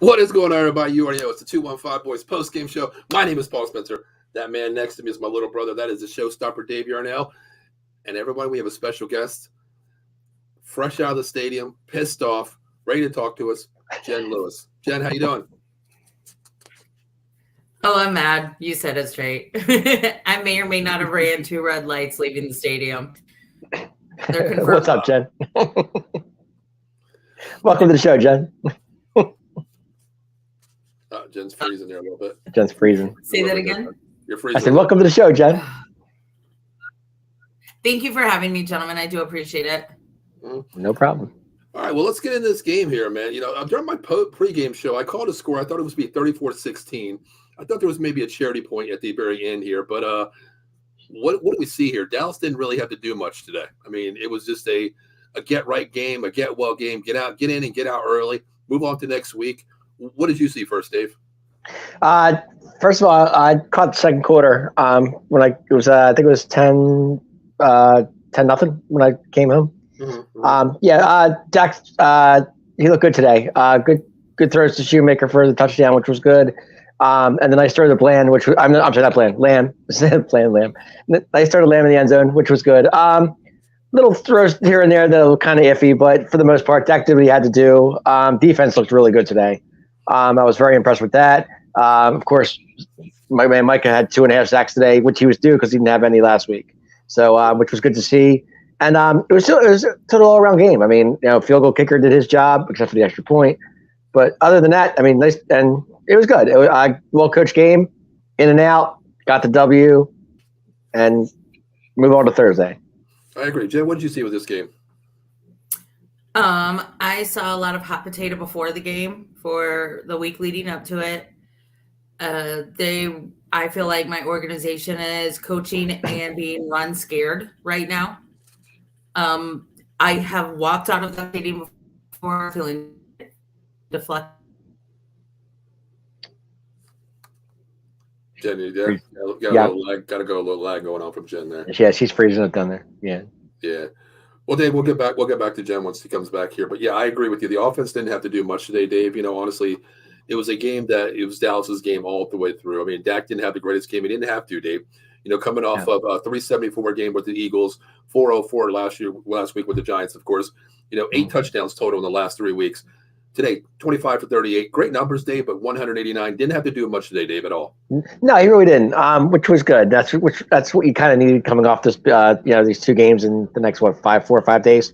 What is going on, everybody? You already know it's the 215 Boys post-game show. My name is Paul Spencer. That man next to me is my little brother. That is the showstopper, Dave Yarnell. And everybody, we have a special guest, fresh out of the stadium, pissed off, ready to talk to us, Jen Lewis. Jen, how you doing? Oh, I'm mad. You said it straight. I may or may not have ran 2 red lights leaving the stadium. What's up, Jen? Welcome to the show, Jen. Jen's freezing there a little bit. Jen's freezing. Say that again? You're freezing. I said, welcome to the show, Jen. Thank you for having me, gentlemen. I do appreciate it. No problem. All right, well, let's get into this game here, man. You know, during my pregame show, I called a score. I thought it was going to be 34-16. I thought there was maybe a charity point at the very end here, but what do we see here? Dallas didn't really have to do much today. I mean, it was just a get-right game, a get-well game, get in and get out early, move on to next week. What did you see first, Dave? First of all, I caught the second quarter when I think it was 10-0 when I came home. Dak, he looked good today. Good throws to Shoemaker for the touchdown, which was good. And then I started Bland, which was, I'm sorry, not Bland, Lamb. Lamb. I started Lamb in the end zone, which was good. Little throws here and there that were kind of iffy, but for the most part, Dak did what he had to do. Defense looked really good today. I was very impressed with that. Of course, my man Micah had 2.5 sacks today, which he was due because he didn't have any last week. So, which was good to see. And it was a total all-around game. I mean, field goal kicker did his job, except for the extra point. But other than that, I mean, nice, and it was good. It was a well-coached game, in and out, got the W, and move on to Thursday. I agree. Jen, what did you see with this game? I saw a lot of hot potato before the game for the week leading up to it. I feel like my organization is coaching and being run scared right now. I have walked out of the stadium before feeling deflected. Jen, you there? Got a little lag going on from Jen there. Yeah, she's freezing it down there. Yeah. Yeah. Well, Dave, we'll get back to Jen once he comes back here. But yeah, I agree with you. The offense didn't have to do much today, Dave. Honestly, it was a game that it was Dallas's game all the way through. I mean, Dak didn't have the greatest game. He didn't have to, Dave. Coming off of a 374 game with the Eagles, 404 last week with the Giants, of course. 8 touchdowns total in the last 3 weeks. Today, 25 for 38. Great numbers, Dave, but 189. Didn't have to do much today, Dave, at all. No, he really didn't, which was good. That's what you kind of needed coming off this, these 2 games in the next, 4 or 5 days,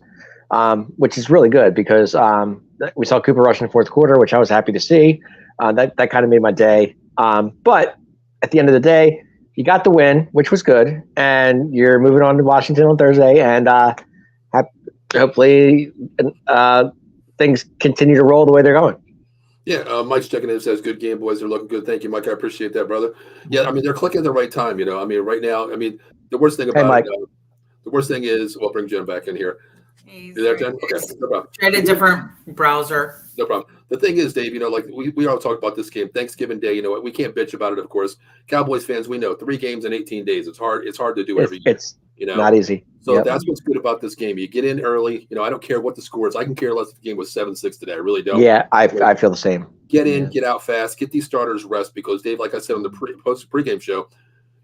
which is really good because we saw Cooper Rush in the fourth quarter, which I was happy to see. That kind of made my day. But at the end of the day, you got the win, which was good, and you're moving on to Washington on Thursday, and hopefully things continue to roll the way they're going. Yeah, Mike's checking in, says, good game, boys. They're looking good. Thank you, Mike. I appreciate that, brother. Yeah, I mean, they're clicking at the right time, I mean, right now, the worst thing about the worst thing is, we'll bring Jen back in here. You there, Jen? Okay, no problem. Tried a different browser. No problem. The thing is, Dave, like we all talk about this game, Thanksgiving Day, we can't bitch about it, of course. Cowboys fans, we know 3 games in 18 days. It's hard to do every year. It's not easy. So That's what's good about this game. You get in early. I don't care what the score is. I can care less if the game was 7-6 today. I really don't. Yeah, I feel the same. Get in, get out fast, get these starters rest because, Dave, like I said on the pregame show,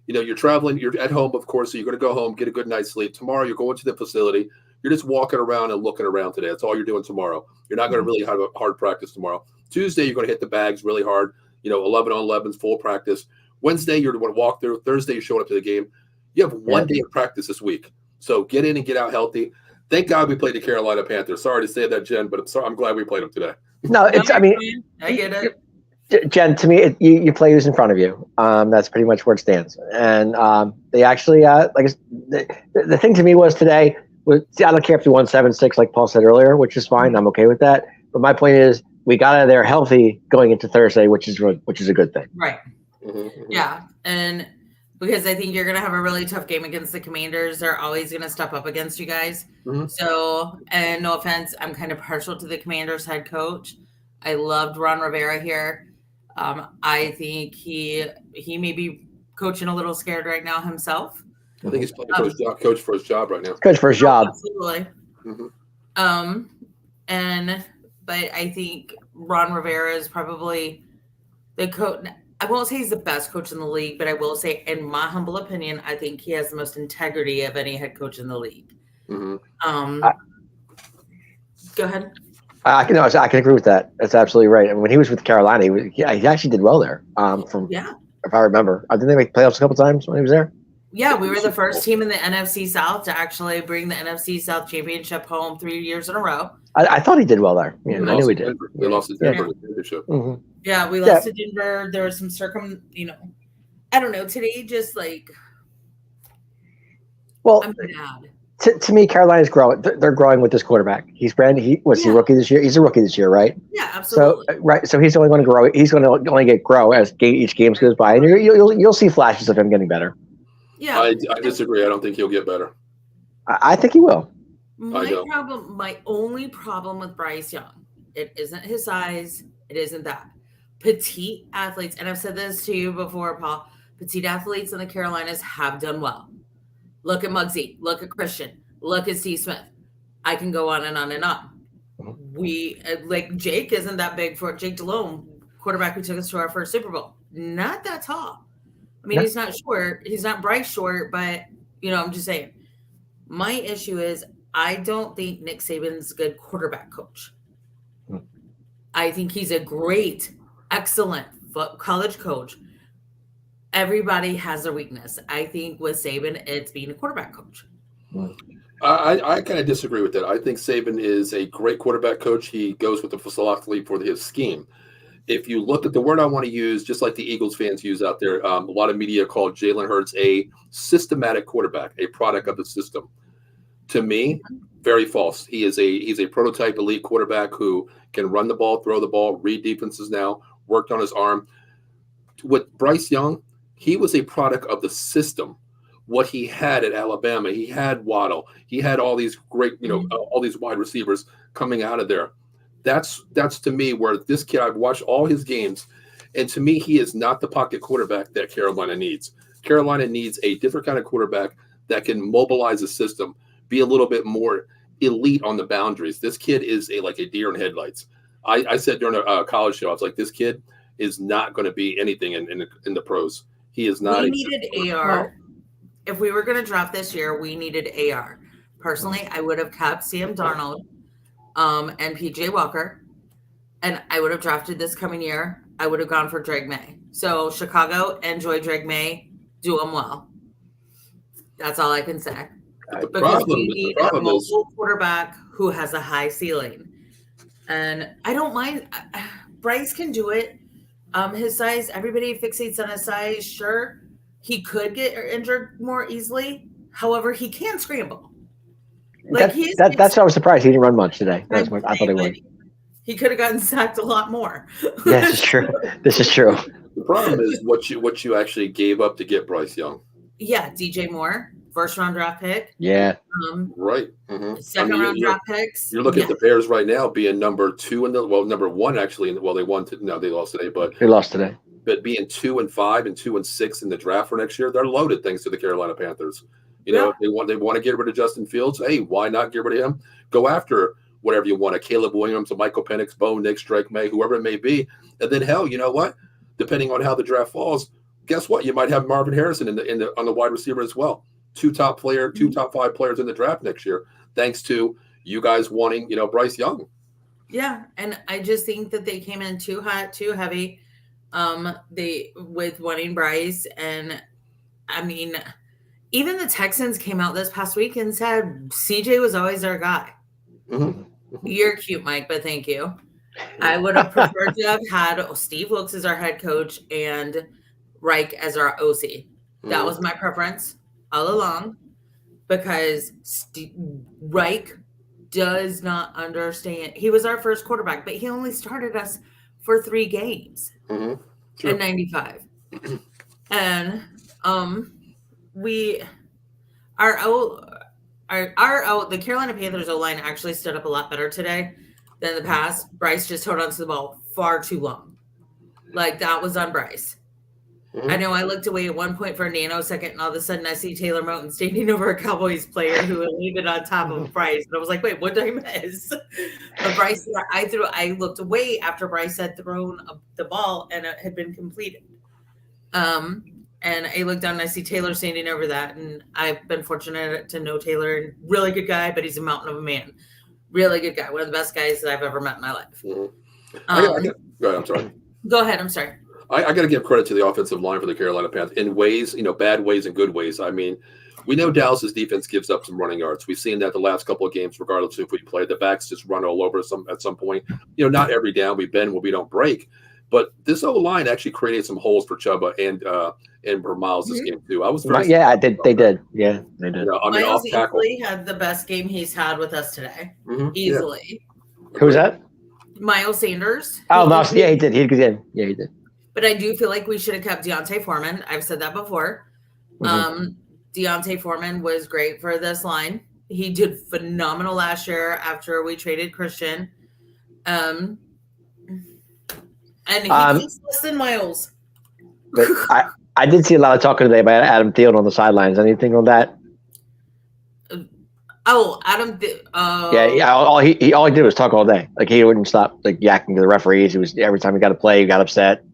you're traveling, you're at home, of course, so you're going to go home, get a good night's sleep. Tomorrow, you're going to the facility. You're just walking around and looking around today. That's all you're doing tomorrow. You're not going to really have a hard practice tomorrow. Tuesday, you're going to hit the bags really hard. 11 on 11s, full practice. Wednesday, you're going to walk through. Thursday, you're showing up to the game. You have 1 day of practice this week. So get in and get out healthy. Thank God we played the Carolina Panthers. Sorry to say that, Jen, but I'm glad we played them today. No, I get it. Jen, to me, you play who's in front of you. That's pretty much where it stands. And they actually, the thing to me was today, I don't care if you won 7-6, like Paul said earlier, which is fine. I'm okay with that. But my point is, we got out of there healthy going into Thursday, which is a good thing. Right. Mm-hmm. Yeah, and because I think you're going to have a really tough game against the Commanders. They're always going to step up against you guys. Mm-hmm. So, and no offense, I'm kind of partial to the Commanders head coach. I loved Ron Rivera here. I think he may be coaching a little scared right now himself. I think he's playing for his job, coach for his job right now. Coach for his job. Absolutely. Mm-hmm. But I think Ron Rivera is probably the coach. I won't say he's the best coach in the league, but I will say, in my humble opinion, I think he has the most integrity of any head coach in the league. Mm-hmm. Go ahead. I can agree with that. That's absolutely right. And when he was with Carolina, he actually did well there. If I remember, didn't they make playoffs a couple times when he was there? Yeah, we were the first team in the NFC South to actually bring the NFC South championship home 3 years in a row. I thought he did well there. Yeah, I knew he did. They lost to Denver the championship. Mm-hmm. Yeah, we lost to Denver. There was some I don't know. Today, just like, well, I'm mad. To me, Carolina's growing. They're growing with this quarterback. He's Brandon. He rookie this year. He's a rookie this year, right? Yeah, absolutely. So he's only going to grow. He's going to only grow as each game goes by, and you'll see flashes of him getting better. Yeah, I disagree. I don't think he'll get better. I think he will. My only problem with Bryce Young, it isn't his size. It isn't that. Petite athletes, and I've said this to you before, Paul. Petite athletes in the Carolinas have done well. Look at Muggsy. Look at Christian. Look at Steve Smith. I can go on and on and on. We Jake isn't that big for Jake Delhomme, quarterback who took us to our first Super Bowl. Not that tall. I mean, he's not short. He's not Bryce short, but I'm just saying. My issue is I don't think Nick Saban's a good quarterback coach. I think he's a great, excellent college coach. Everybody has a weakness. I think with Saban, it's being a quarterback coach. I kind of disagree with that. I think Saban is a great quarterback coach. He goes with the philosophy for his scheme. If you look at the word I want to use, just like the Eagles fans use out there, a lot of media called Jalen Hurts a systematic quarterback, a product of the system. To me, very false. He's a prototype elite quarterback who can run the ball, throw the ball, read defenses now, worked on his arm. With Bryce Young, he was a product of the system. What he had at Alabama, he had Waddle, he had all these great, all these wide receivers coming out of there. That's to me where this kid, I've watched all his games, and to me, he is not the pocket quarterback that Carolina needs. Carolina needs a different kind of quarterback that can mobilize the system, be a little bit more elite on the boundaries. This kid is like a deer in headlights. I said during a college show, I was like, this kid is not going to be anything in the pros. He is not. We needed AR. If we were going to draft this year, we needed AR. Personally, I would have kept Sam Darnold and PJ Walker, and I would have drafted this coming year. I would have gone for Drake May. So Chicago, enjoy Drake May, do him well. That's all I can say. Because we need a mobile quarterback who has a high ceiling. And I don't mind. Bryce can do it. His size, everybody fixates on his size. Sure, he could get injured more easily. However, he can scramble. That's why I was surprised he didn't run much today. That's what I thought he would. He could have gotten sacked a lot more. Yeah, this is true. This is true. The problem is what you actually gave up to get Bryce Young. Yeah, DJ Moore, first round draft pick. Yeah. Right. Mm-hmm. Second round draft picks. You're looking at the Bears right now being number 2 number 1 actually. They won. They lost today, but they lost today. But being 2 and 5 and 2 and 6 in the draft for next year, they're loaded thanks to the Carolina Panthers. If they want to get rid of Justin Fields, hey, why not get rid of him? Go after whatever you want, a Caleb Williams, a Michael Penix, Bo Nix, Drake May, whoever it may be. And then hell, you know what? Depending on how the draft falls, guess what? You might have Marvin Harrison on the wide receiver as well. 2 top 5 players in the draft next year, thanks to you guys wanting, Bryce Young. Yeah, and I just think that they came in too hot, too heavy. With wanting Bryce, and I mean, even the Texans came out this past week and said CJ was always our guy. Mm-hmm. You're cute, Mike, but thank you. I would have preferred to have had Steve Wilkes as our head coach and Reich as our OC. That was my preference all along, because Reich does not understand. He was our first quarterback, but he only started us for 3 games in 95. And the Carolina Panthers O-line actually stood up a lot better today than the past. Bryce just held on to the ball far too long. Like, that was on Bryce. I know I looked away at one point for a nanosecond, and all of a sudden I see Taylor Moton standing over a Cowboys player who had landed on top of Bryce. And I was like, wait, what did I miss? But Bryce, I looked away after Bryce had thrown the ball and it had been completed. And I looked down and I see Taylor standing over that. And I've been fortunate to know Taylor, and really good guy, but he's a mountain of a man. Really good guy. One of the best guys that I've ever met in my life. Go ahead. I'm sorry. Go ahead. I'm sorry. I got to give credit to the offensive line for the Carolina Panthers in ways, bad ways and good ways. I mean, we know Dallas's defense gives up some running yards. We've seen that the last couple of games, regardless of if we play. The backs just run all over us at some point. Not every down we bend where we don't break. But this O-line actually created some holes for Chuba and for Miles this game too. I was very they did. Yeah, they did. Miles easily had the best game he's had with us today. Easily. Yeah. Who's that? Miles Sanders. Oh, Miles. Yeah, he did. He did. But I do feel like we should have kept Deontay Foreman. I've said that before. Deontay Foreman was great for this line. He did phenomenal last year after we traded Christian. And he was less than Miles. But I did see a lot of talking today about Adam Thielen on the sidelines. Anything on that? Adam. All he did was talk all day. Like he wouldn't stop yakking to the referees. It was every time he got a play, he got upset.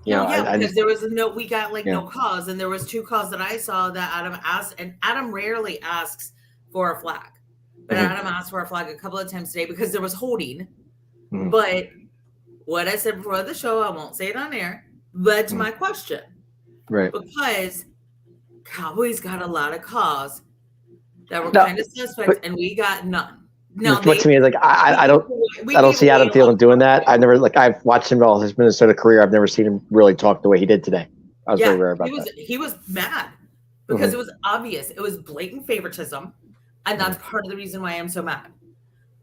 Because there was we got no calls, and there was 2 calls that I saw that Adam asked, and Adam rarely asks for a flag, but Adam asked for a flag a couple of times today because there was holding. But what I said before the show, I won't say it on air, led to my question, right? Because Cowboys got a lot of calls that were kind of suspect, and we got none. No, what to me is I don't see Adam Thielen doing that. I've watched him all his Minnesota career. I've never seen him really talk the way he did today. I was very rare about that. He was mad because it was obvious. It was blatant favoritism, and that's part of the reason why I'm so mad.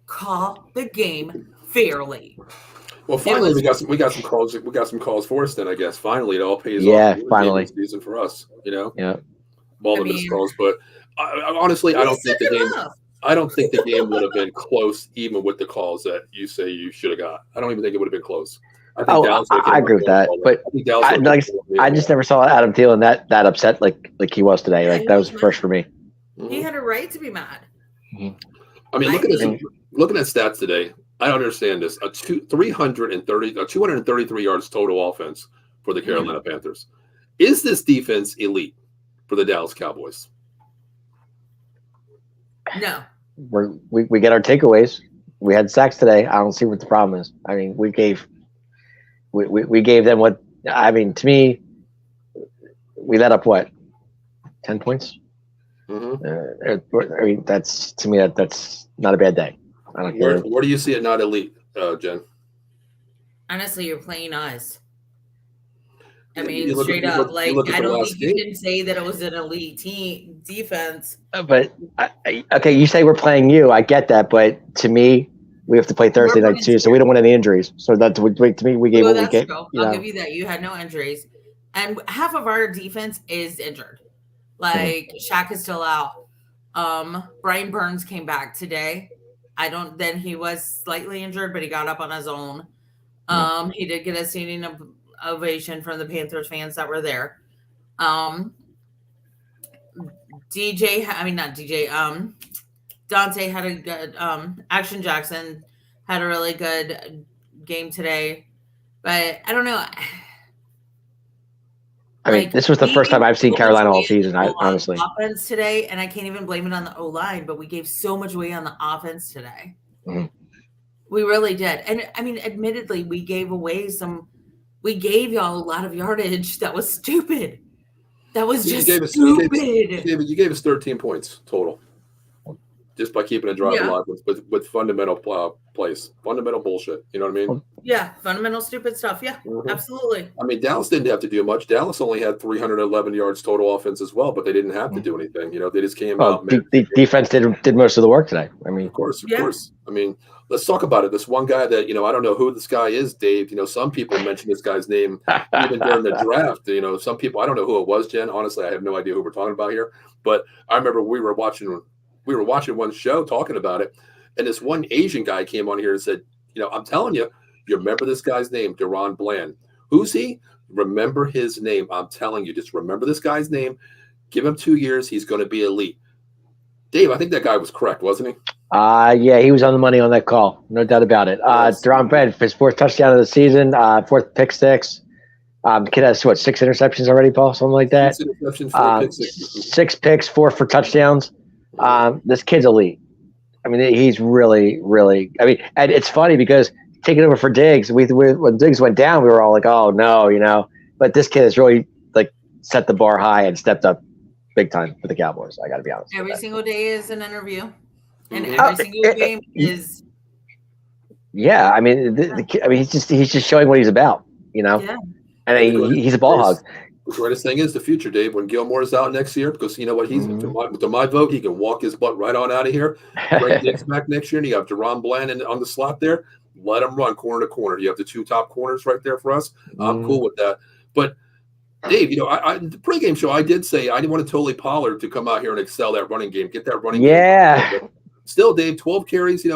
Call the game fairly. Well, finally we got some calls. We got some calls for us. Then I guess finally it all pays off. Yeah, finally season for us. Yeah. Voluminous calls, but honestly, I don't think the game. I don't think the game would have been close, even with the calls that you say you should have got. I don't even think it would have been close. I agree with that, but I just never saw Adam Thielen that upset like he was today. That was first for me. He had a right to be mad. I mean, looking at stats today, I don't understand this. 233 yards total offense for the Carolina Panthers. Is this defense elite for the Dallas Cowboys? No. We get our takeaways. We had sacks today. I don't see what the problem is. I mean, we gave them what. I mean, to me, we let up what 10 points. I mean, that's to me that's not a bad day. I don't care. Where do you see it not elite, Jen? Honestly, you're playing us. I mean, straight up, I don't think you can say that it was an elite team defense. But okay, you say we're playing you. I get that, but to me, we have to play Thursday night too, so we don't want any injuries. So that to me, we gave what we gave. I'll give you that. You had no injuries, and half of our defense is injured. Shaq is still out. Brian Burns came back today. Then he was slightly injured, but he got up on his own. He did get a standing ovation from the Panthers fans that were there. Dante had a good Action Jackson had a really good game today, but I don't know. I mean, this was the first time I've seen Carolina all season. Honestly, offense today, and I can't even blame it on the O-line, but we gave so much away on the offense today. We really did, and I mean, admittedly, we gave y'all a lot of yardage that was stupid. That was just stupid. You gave us 13 points total, just by keeping a drive alive with fundamental plays, fundamental bullshit. You know what I mean? Yeah, fundamental stupid stuff. Yeah, absolutely. I mean, Dallas didn't have to do much. Dallas only had 311 yards total offense as well, but they didn't have to do anything. They just came out. The defense did most of the work today. I mean, of course. I mean, let's talk about it. This one guy that, I don't know who this guy is, Dave. Some people mention this guy's name even during the draft. Some people, I don't know who it was, Jen. Honestly, I have no idea who we're talking about here. But I remember we were watching one show talking about it, and this one Asian guy came on here and said, I'm telling you, you remember this guy's name, Deron Bland. Who's he? Remember his name. I'm telling you, just remember this guy's name. Give him 2 years. He's going to be elite. Dave, I think that guy was correct, wasn't he? Yeah, he was on the money on that call. No doubt about it. Deron Brand, his 4th touchdown of the season, 4th pick six. The kid has, 6 interceptions already, Paul? Something like that? 6 interceptions, 4 pick sixes. 6 picks, 4 for touchdowns. This kid's elite. I mean, he's really, really – I mean, and it's funny because taking over for Diggs, when Diggs went down, we were all like, oh, no, But this kid has really, set the bar high and stepped up big time for the Cowboys. I got to be honest. Every single day is an interview. And every single game is – Yeah, I mean, he's just showing what he's about, Yeah. And he's a ball hog. The greatest thing is the future, Dave, when Gilmore's out next year, because you know what, he's to my vote, he can walk his butt right on out of here. Bring Diggs back next year, and you have Deron Bland on the slot there. Let him run corner to corner. You have the 2 top corners right there for us. I'm cool with that. But Dave, the pregame show, I did say I didn't want to totally Pollard to come out here and excel that running game, get that running game. Yeah. Still, Dave, 12 carries. He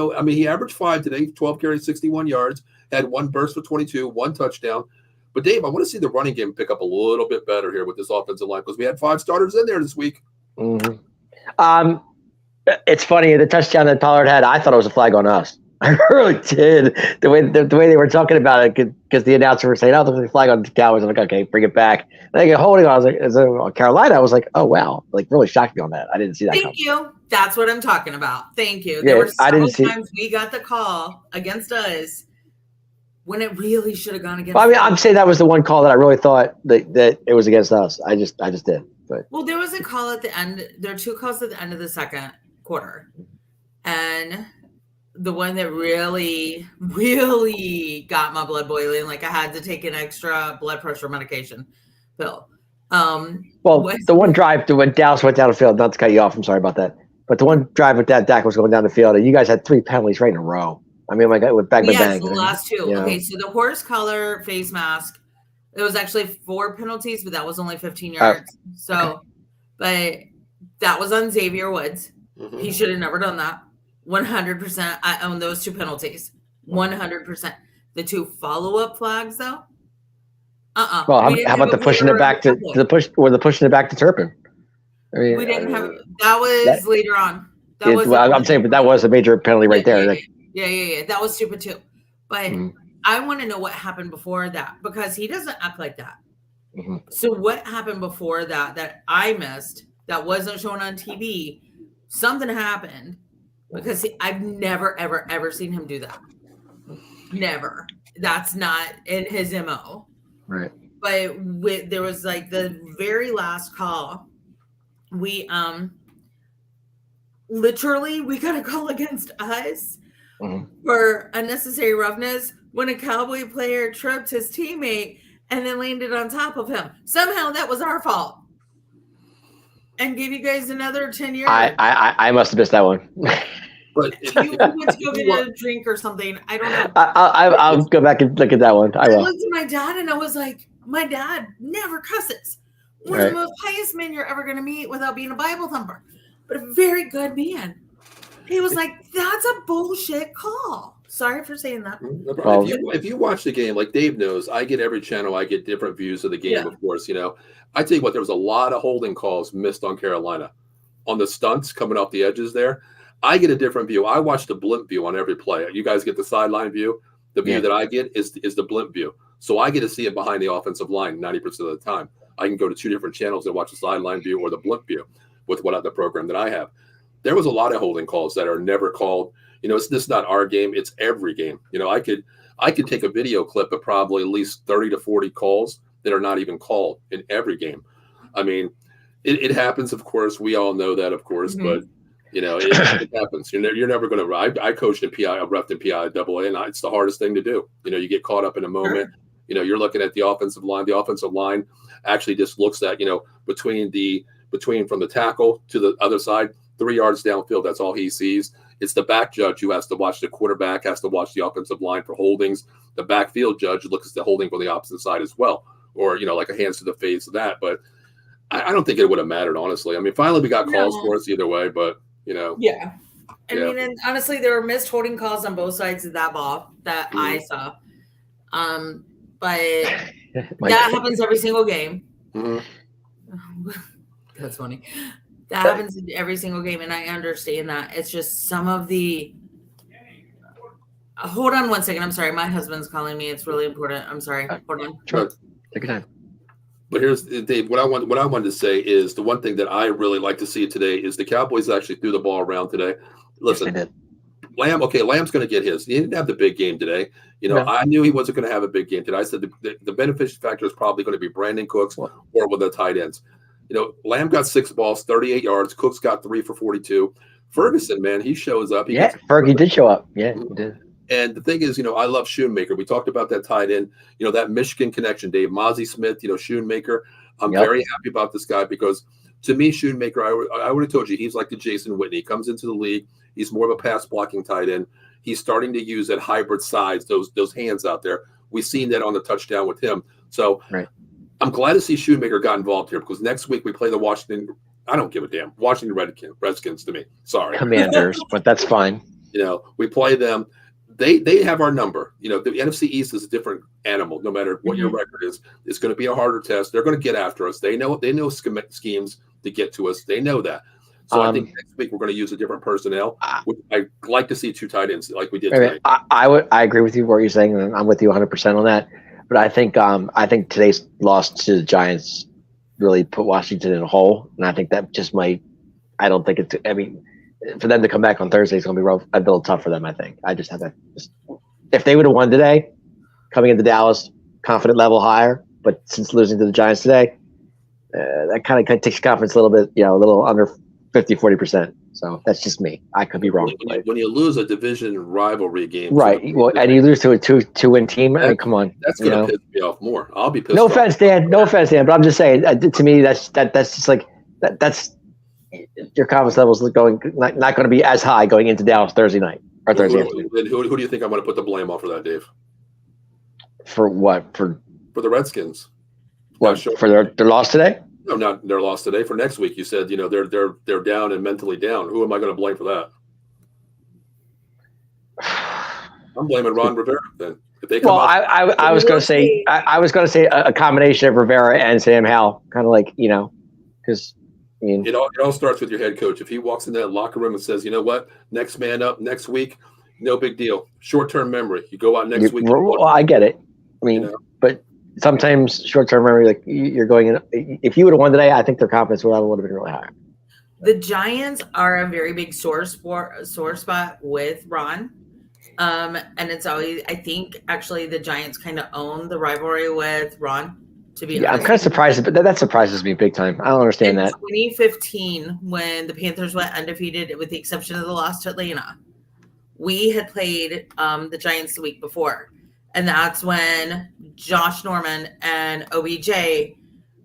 averaged 5 today, 12 carries, 61 yards, had 1 burst for 22, 1 touchdown. But, Dave, I want to see the running game pick up a little bit better here with this offensive line because we had 5 starters in there this week. It's funny. The touchdown that Pollard had, I thought it was a flag on us. I really did. The way they were talking about it, because the announcer was saying, "Oh, there's a flag on the Cowboys." I'm like, "Okay, bring it back." And I get holding on. I was like, "Is Carolina?" I was like, "Oh wow!" Really shocked me on that. I didn't see that. Thank you. That's what I'm talking about. Thank you. Yeah, there were several times we got the call against us when it really should have gone against. Well, I mean, I'm saying that was the one call that I really thought that it was against us. I just did. But there was a call at the end. There are 2 calls at the end of the second quarter, and the one that really, really got my blood boiling, I had to take an extra blood pressure medication pill. The one drive when Dallas went down the field, not to cut you off, I'm sorry about that. But the one drive with that Dak was going down the field, and you guys had 3 penalties right in a row. I mean, it went bang, bang, bang. Yes, the last 2. Okay, so the horse color face mask, it was actually 4 penalties, but that was only 15 yards. But that was on Xavier Woods. Mm-hmm. He should have never done that. 100%. I own those 2 penalties. 100%. The 2 follow-up flags, though. Well, how about the pushing it back to the pushing it back to Turpin? I mean, we didn't have that was later on. I'm saying, but that was a major penalty right there. Yeah. That was stupid too. But I want to know what happened before that because he doesn't act like that. Mm-hmm. So what happened before that I missed that wasn't shown on TV? Something happened because I've never, ever, ever seen him do that. Never. That's not in his MO. Right. But there was the very last call. We literally we got a call against us for unnecessary roughness when a Cowboy player tripped his teammate and then landed on top of him. Somehow that was our fault. And gave you guys another 10 years. I must have missed that one. But you went to go get a drink or something. I don't know. I'll go back and look at that one. I will. looked at my dad and I was like, my dad never cusses. One of the most pious men you're ever going to meet without being a Bible thumper. But a very good man. He was like, that's a bullshit call. Sorry for saying that. Well, if you watch the game, like Dave knows, I get every channel. I get different views of the game, of course. I tell you what, there was a lot of holding calls missed on Carolina. On the stunts coming off the edges there. I get a different view. I watch the blimp view on every play. You guys get the sideline view. The view that I get is the blimp view. So I get to see it behind the offensive line 90% of the time. I can go to 2 different channels and watch the sideline view or the blimp view with the program that I have. There was a lot of holding calls that are never called. This is not our game. It's every game. I could take a video clip of probably at least 30 to 40 calls that are not even called in every game. I mean, it happens, of course. We all know that, of course, but it happens. You're never going to. I coached in PI, I refed in PI AA, and it's the hardest thing to do. You get caught up in a moment. You're looking at the offensive line. The offensive line actually just looks at between from the tackle to the other side, 3 yards downfield. That's all he sees. It's the back judge who has to watch the quarterback, has to watch the offensive line for holdings. The backfield judge looks at the holding from the opposite side as well, or like a hands to the face of that. But I don't think it would have mattered, honestly. I mean, finally we got calls for us either way, but. Yeah. I mean, and honestly, there were missed holding calls on both sides of that ball that I saw. But That happens every single game. Mm-hmm. That's funny. That happens in every single game, and I understand that. It's just some of the. Hold on one second. I'm sorry. My husband's calling me. It's really important. I'm sorry. Hold on. Sure. Take your time. But here's Dave. What I wanted to say is the one thing that I really like to see today is the Cowboys actually threw the ball around today. Listen, yes, Lamb. Okay, Lamb's going to get his. He didn't have the big game today. I knew he wasn't going to have a big game today. I said the beneficial factor is probably going to be Brandon Cooks or with the tight ends. Lamb got 6 balls, 38 yards. Cooks got 3 for 42. Ferguson, man, he shows up. Fergie did show up. Yeah, he did. And the thing is, I love Shoemaker. We talked about that tight end, that Michigan connection, Dave. Mozzie Smith, Shoemaker. I'm very happy about this guy because to me, Shoemaker, I would have told you, he's like the Jason Whitney. He comes into the league. He's more of a pass blocking tight end. He's starting to use that hybrid size, those hands out there. We've seen that on the touchdown with him. So I'm glad to see Shoemaker got involved here because next week we play the Washington. I don't give a damn. Washington Redskins to me. Sorry. Commanders, but that's fine. We play them. They have our number. The NFC East is a different animal. No matter what your record is, it's going to be a harder test. They're going to get after us. They know schemes to get to us. They know that. So I think next week we're going to use a different personnel. I'd like to see 2 tight ends like we did tonight. I agree with you what you're saying, and I'm with you 100% on that. But I think today's loss to the Giants really put Washington in a hole, and I think that just might. I don't think it's. I mean, for them to come back on Thursday is going to be rough. A little tough for them. I think. I just have that. If they would have won today, coming into Dallas, confident level higher. But since losing to the Giants today, that kind of takes confidence a little bit. A little under 50-40%. So that's just me. I could be wrong. When you lose a division rivalry game, right? Well, and you lose to a two-win team. I mean, come on. That's going to piss me off more. I'll be pissed. No offense, Dan. No offense, Dan. But I'm just saying. To me, that's just like that. That's your confidence levels not going to be as high going into Dallas Thursday night or Thursday afternoon. Who do you think I'm going to put the blame on for that, Dave? For what? For the Redskins. What? For their loss today? No, not their loss today. For next week, you said they're down and mentally down. Who am I going to blame for that? I'm blaming Ron Rivera then. If they come I was going to say a combination of Rivera and Sam Howell, kind of like because. It all starts with your head coach. If he walks in that locker room and says, "You know what, next man up next week, no big deal. Short-term memory. You go out next week." Well, I get it. I mean, but sometimes short-term memory, like you're going in. If you would have won today, I think their confidence would have been really high. The Giants are a very big sore spot with Ron, and it's always. I think actually the Giants kind of own the rivalry with Ron. I'm kind of surprised, but that surprises me big time. I don't understand that. 2015, when the Panthers went undefeated, with the exception of the loss to Atlanta, we had played the Giants the week before. And that's when Josh Norman and OBJ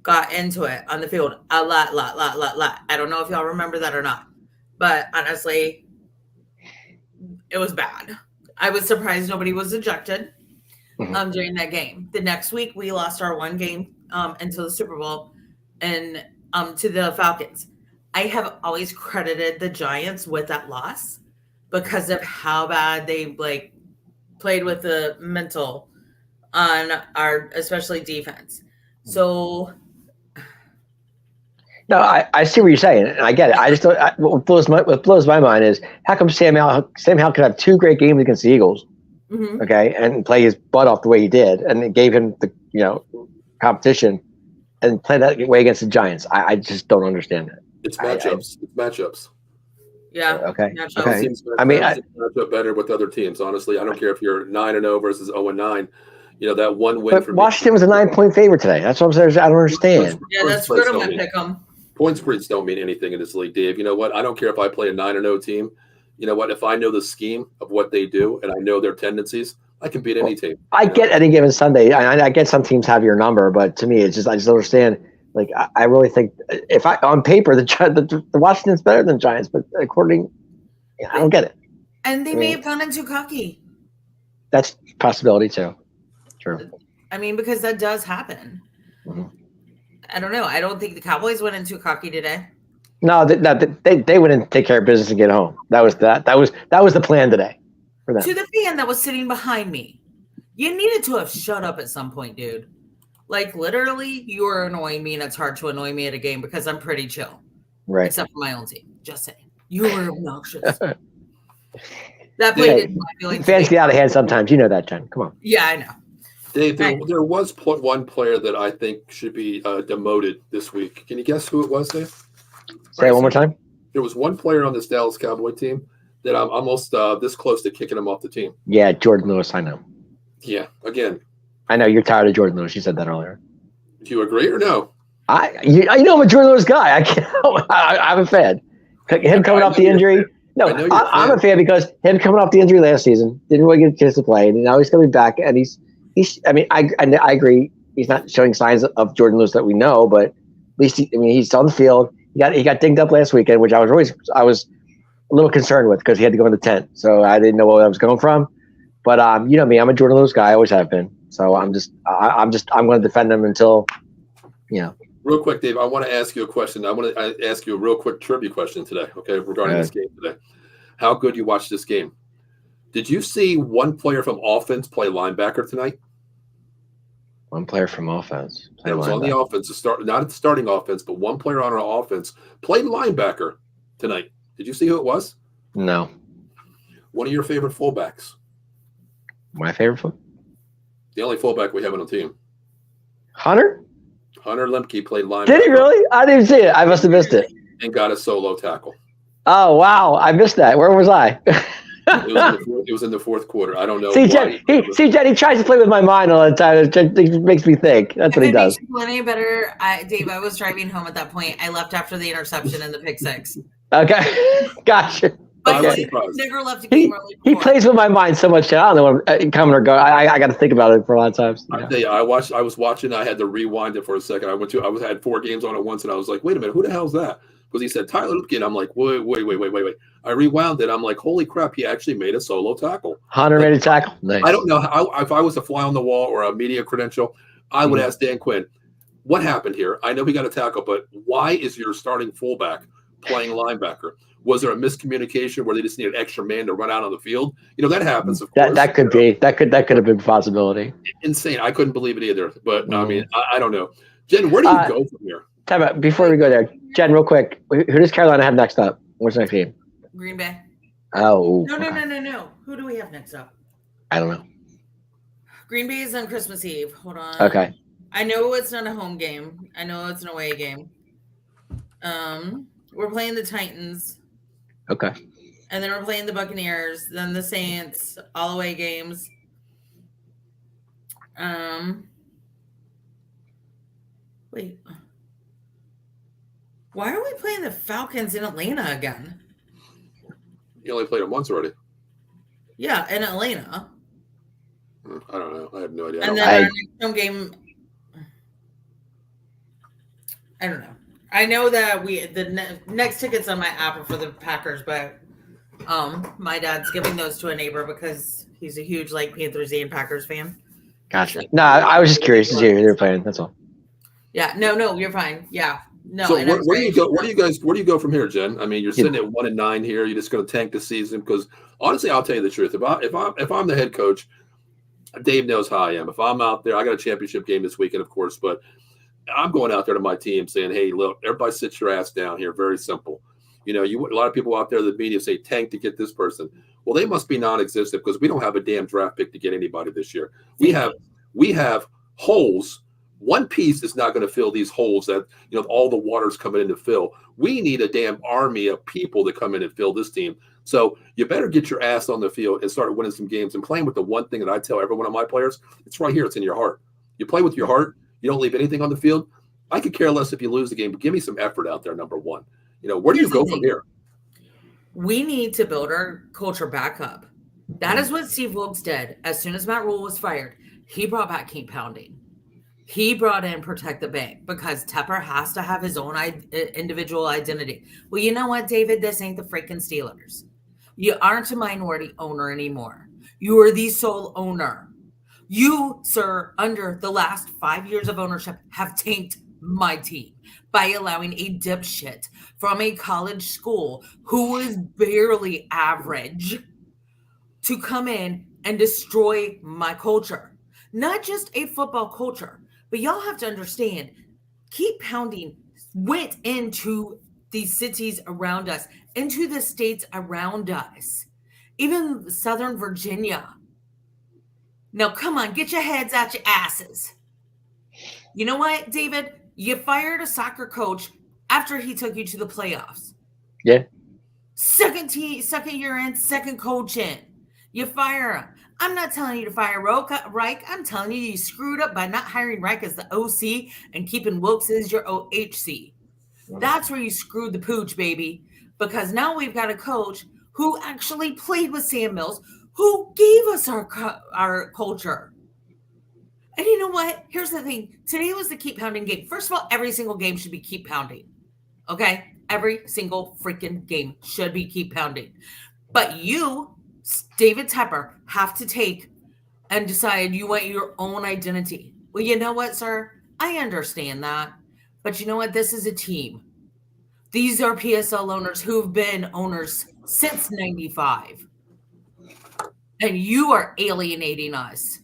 got into it on the field a lot. I don't know if y'all remember that or not. But honestly, it was bad. I was surprised nobody was ejected. During that game. The next week, we lost our one game until the Super Bowl and to the Falcons. I have always credited the Giants with that loss because of how bad they played with the mental on our, especially defense. So, no, I see what you're saying, and I get it. I just don't. What blows my mind is how come Sam Howell could have 2 great games against the Eagles. Okay, and play his butt off the way he did, and it gave him the competition, and play that way against the Giants. I just don't understand that. It's matchups. It's matchups. Yeah. Okay. Matchups. Okay. I mean, match up better with other teams. Honestly, I don't care if you're 9-0 versus 0-9. That one win. But Washington was a 9-point favorite today. That's what I'm saying. I don't understand. Yeah, that's good on my pick 'em. Point spreads don't mean anything in this league, Dave. You know what? I don't care if I play a 9-0 team. You know what? If I know the scheme of what they do and I know their tendencies, I can beat any team. I get any given Sunday. I get some teams have your number, but to me, it's just I just don't understand. Like I really think if on paper the Washington's better than Giants, but according, I don't get it. And they may have gone in too cocky. That's a possibility too. True. I mean, because that does happen. I don't know. I don't think the Cowboys went in too cocky today. No, they wouldn't take care of business and get home. That was the plan today for them. To the fan that was sitting behind me, you needed to have shut up at some point, dude. Like, literally, you are annoying me, and it's hard to annoy me at a game because I'm pretty chill. Right. Except for my own team. Just saying. You were obnoxious. That play didn't feel like fans get out of hand sometimes. You know that, Jen. Come on. Yeah, I know. Dave, there was one player that I think should be demoted this week. Can you guess who it was, Dave? Say it one more time. There was one player on this Dallas Cowboy team that I'm almost this close to kicking him off the team. Yeah, Jordan Lewis. I know. Yeah, again. I know you're tired of Jordan Lewis. You said that earlier. Do you agree or no? I know I'm a Jordan Lewis guy. I'm a fan. Him coming off the injury. No, I'm a fan because him coming off the injury last season didn't really get a chance to play, and now he's coming back, and he's. I mean, I agree. He's not showing signs of Jordan Lewis that we know, but at least he's on the field. He got dinged up last weekend, which I was a little concerned with because he had to go in the tent, so I didn't know where that was going from. But you know me, I'm a Jordan Lewis guy. I always have been. So I'm going to defend him until, Real quick, Dave, I want to ask you a question. I want to ask you a real quick trivia question today, okay, regarding this game today. How good you watched this game? Did you see one player from offense play linebacker tonight? One player from offense. It was on the offense, not at the starting offense, but one player on our offense played linebacker tonight. Did you see who it was? No. One of your favorite fullbacks. My favorite fullback? The only fullback we have on the team. Hunter Lemke played linebacker. Did he really? I didn't see it. I must have missed it. And got a solo tackle. Oh, wow. I missed that. Where was I? It was in the fourth quarter. I don't know. See, Jen, he tries to play with my mind all the time. It makes me think. That's what he does. If it makes you any better, Dave, I was driving home at that point. I left after the interception and the pick six. Okay. Gotcha. But he never left a game early before. He plays with my mind so much. I don't know what I'm coming or going. I got to think about it for a lot of times. I tell you, I was watching. I had to rewind it for a second. I had 4 games on at once, and I was like, wait a minute, who the hell's that? Because he said Tyler Lipkin. I'm like, wait. I rewound it. I'm like, holy crap, he actually made a solo tackle. Hunter made a tackle. Nice. I don't know if I was a fly on the wall or a media credential, I would ask Dan Quinn, what happened here? I know he got a tackle, but why is your starting fullback playing linebacker? Was there a miscommunication where they just needed an extra man to run out on the field? That happens. Of course. That could be. That could have been a possibility. Insane. I couldn't believe it either. But no, I mean, I don't know. Jen, where do you go from here? Time out. Before we go there, Jen, real quick, who does Carolina have next up? What's the next game? Green Bay. Oh. No. Who do we have next up? I don't know. Green Bay is on Christmas Eve. Hold on. Okay. I know it's not a home game. I know it's an away game. We're playing the Titans. Okay. And then we're playing the Buccaneers, then the Saints, all away games. Wait. Why are we playing the Falcons in Atlanta again? You only played them once already. Yeah, in Atlanta. I don't know. I have no idea. And then our next home game. I don't know. I know that the next tickets on my app are for the Packers, but my dad's giving those to a neighbor because he's a huge Panthers and Packers fan. Gotcha. No, I was just curious to see who they're playing. That's all. Yeah. No, you're fine. Yeah. No. So where do you go? Where do you go from here, Jen? I mean, you're sitting at 1-9 here. You're just going to tank the season because honestly, I'll tell you the truth. If I'm the head coach, Dave knows how I am. If I'm out there, I got a championship game this weekend, of course, but I'm going out there to my team saying, hey, look, everybody sit your ass down here. Very simple. A lot of people out there, the media say tank to get this person. Well, they must be non-existent because we don't have a damn draft pick to get anybody this year. We have holes. One piece is not going to fill these holes that, all the water's coming in to fill. We need a damn army of people to come in and fill this team. So you better get your ass on the field and start winning some games and playing with the one thing that I tell every one of my players. It's right here. It's in your heart. You play with your heart. You don't leave anything on the field. I could care less if you lose the game, but give me some effort out there, number one. Where do you go from here? We need to build our culture back up. That is what Steve Wilkes did. As soon as Matt Rule was fired, he brought back keep pounding. He brought in protect the bank because Tepper has to have his own individual identity. Well, you know what, David? This ain't the freaking Steelers. You aren't a minority owner anymore. You are the sole owner. You, sir, under the last 5 years of ownership, have tanked my team by allowing a dipshit from a college school who was barely average to come in and destroy my culture. Not just a football culture, But y'all have to understand, Keep Pounding went into these cities around us, into the states around us, even Southern Virginia. Now, come on, get your heads out your asses. You know what, David? You fired a soccer coach after he took you to the playoffs. Yeah. Second year in, second coach in. You fire him. I'm not telling you to fire Reich. I'm telling you screwed up by not hiring Reich as the OC and keeping Wilkes as your OHC. That's where you screwed the pooch, baby. Because now we've got a coach who actually played with Sam Mills, who gave us our culture. And you know what? Here's the thing. Today was the Keep Pounding game. First of all, every single game should be Keep Pounding. Okay? Every single freaking game should be Keep Pounding. But you, David Tepper, have to take and decide you want your own identity. Well, you know what, sir? I understand that. But you know what? This is a team. These are PSL owners who've been owners since 95. And you are alienating us.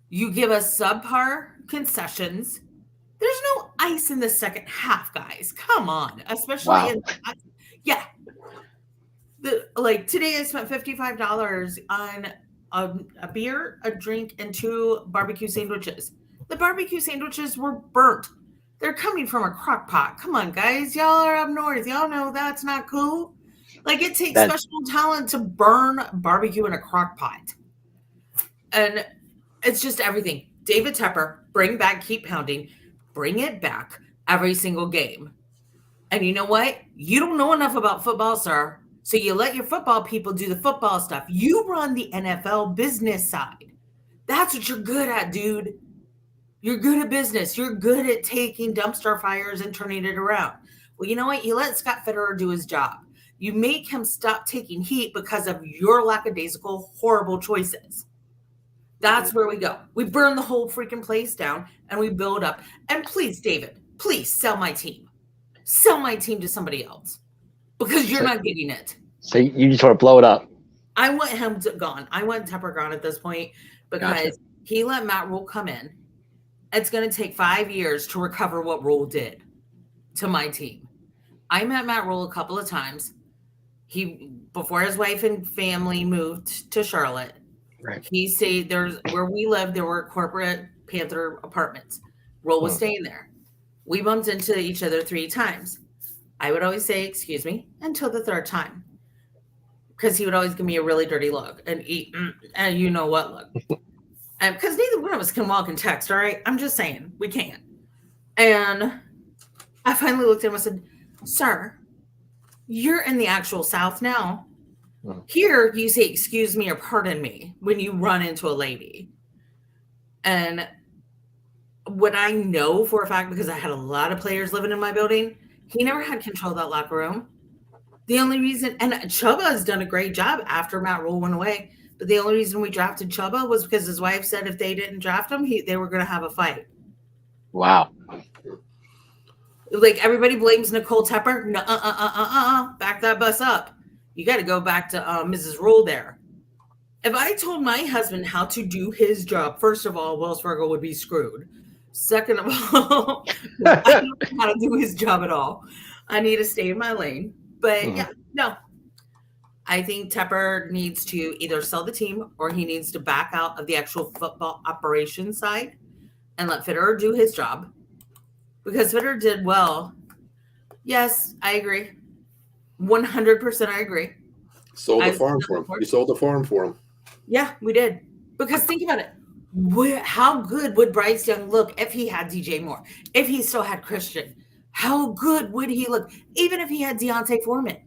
You give us subpar concessions. There's no ice in the second half, guys. Come on. Especially yeah. Like today I spent $55 on a beer, a drink, and 2 barbecue sandwiches. The barbecue sandwiches were burnt. They're coming from a crock pot. Come on, guys. Y'all are up north. Y'all know that's not cool. Like, it takes special talent to burn barbecue in a crock pot. And it's just everything. David Tepper, bring back Keep Pounding. Bring it back every single game. And you know what? You don't know enough about football, sir. So you let your football people do the football stuff. You run the NFL business side. That's what you're good at, dude. You're good at business. You're good at taking dumpster fires and turning it around. Well, you know what? You let Scott Fitterer do his job. You make him stop taking heat because of your lackadaisical, horrible choices. That's where we go. We burn the whole freaking place down and we build up. And please, David, please sell my team. Sell my team to somebody else because you're not getting it. So you just want to blow it up. I want him gone. I want Tepper gone at this point because he let Matt Rule come in. It's going to take 5 years to recover what Rule did to my team. I met Matt Rule a couple of times. Before his wife and family moved to Charlotte, right. He stayed where we lived. There were corporate Panther apartments. Rule was staying there. We bumped into each other 3 times. I would always say, "Excuse me," until the 3rd time, because he would always give me a really dirty look and and you know what look. Because neither one of us can walk and text, all right? I'm just saying, we can't. And I finally looked at him and said, "Sir, you're in the actual South now. Here, you say, 'Excuse me' or 'Pardon me' when you run into a lady." And what I know for a fact, because I had a lot of players living in my building, he never had control of that locker room. The only reason, and Chubba has done a great job after Matt Rule went away, but the only reason we drafted Chubba was because his wife said if they didn't draft him, they were going to have a fight. Wow. Like, everybody blames Nicole Tepper. No, back that bus up. You got to go back to Mrs. Rule there. If I told my husband how to do his job, first of all, Wells Fargo would be screwed. Second of all, I don't know how to do his job at all. I need to stay in my lane. But yeah, no. I think Tepper needs to either sell the team or he needs to back out of the actual football operations side and let Fitterer do his job. Because Fitterer did well. Yes, I agree. 100% I agree. Sold the farm for him. You sold the farm for him. Yeah, we did. Because think about it. How good would Bryce Young look if he had DJ Moore? If he still had Christian? How good would he look? Even if he had Deontay Foreman?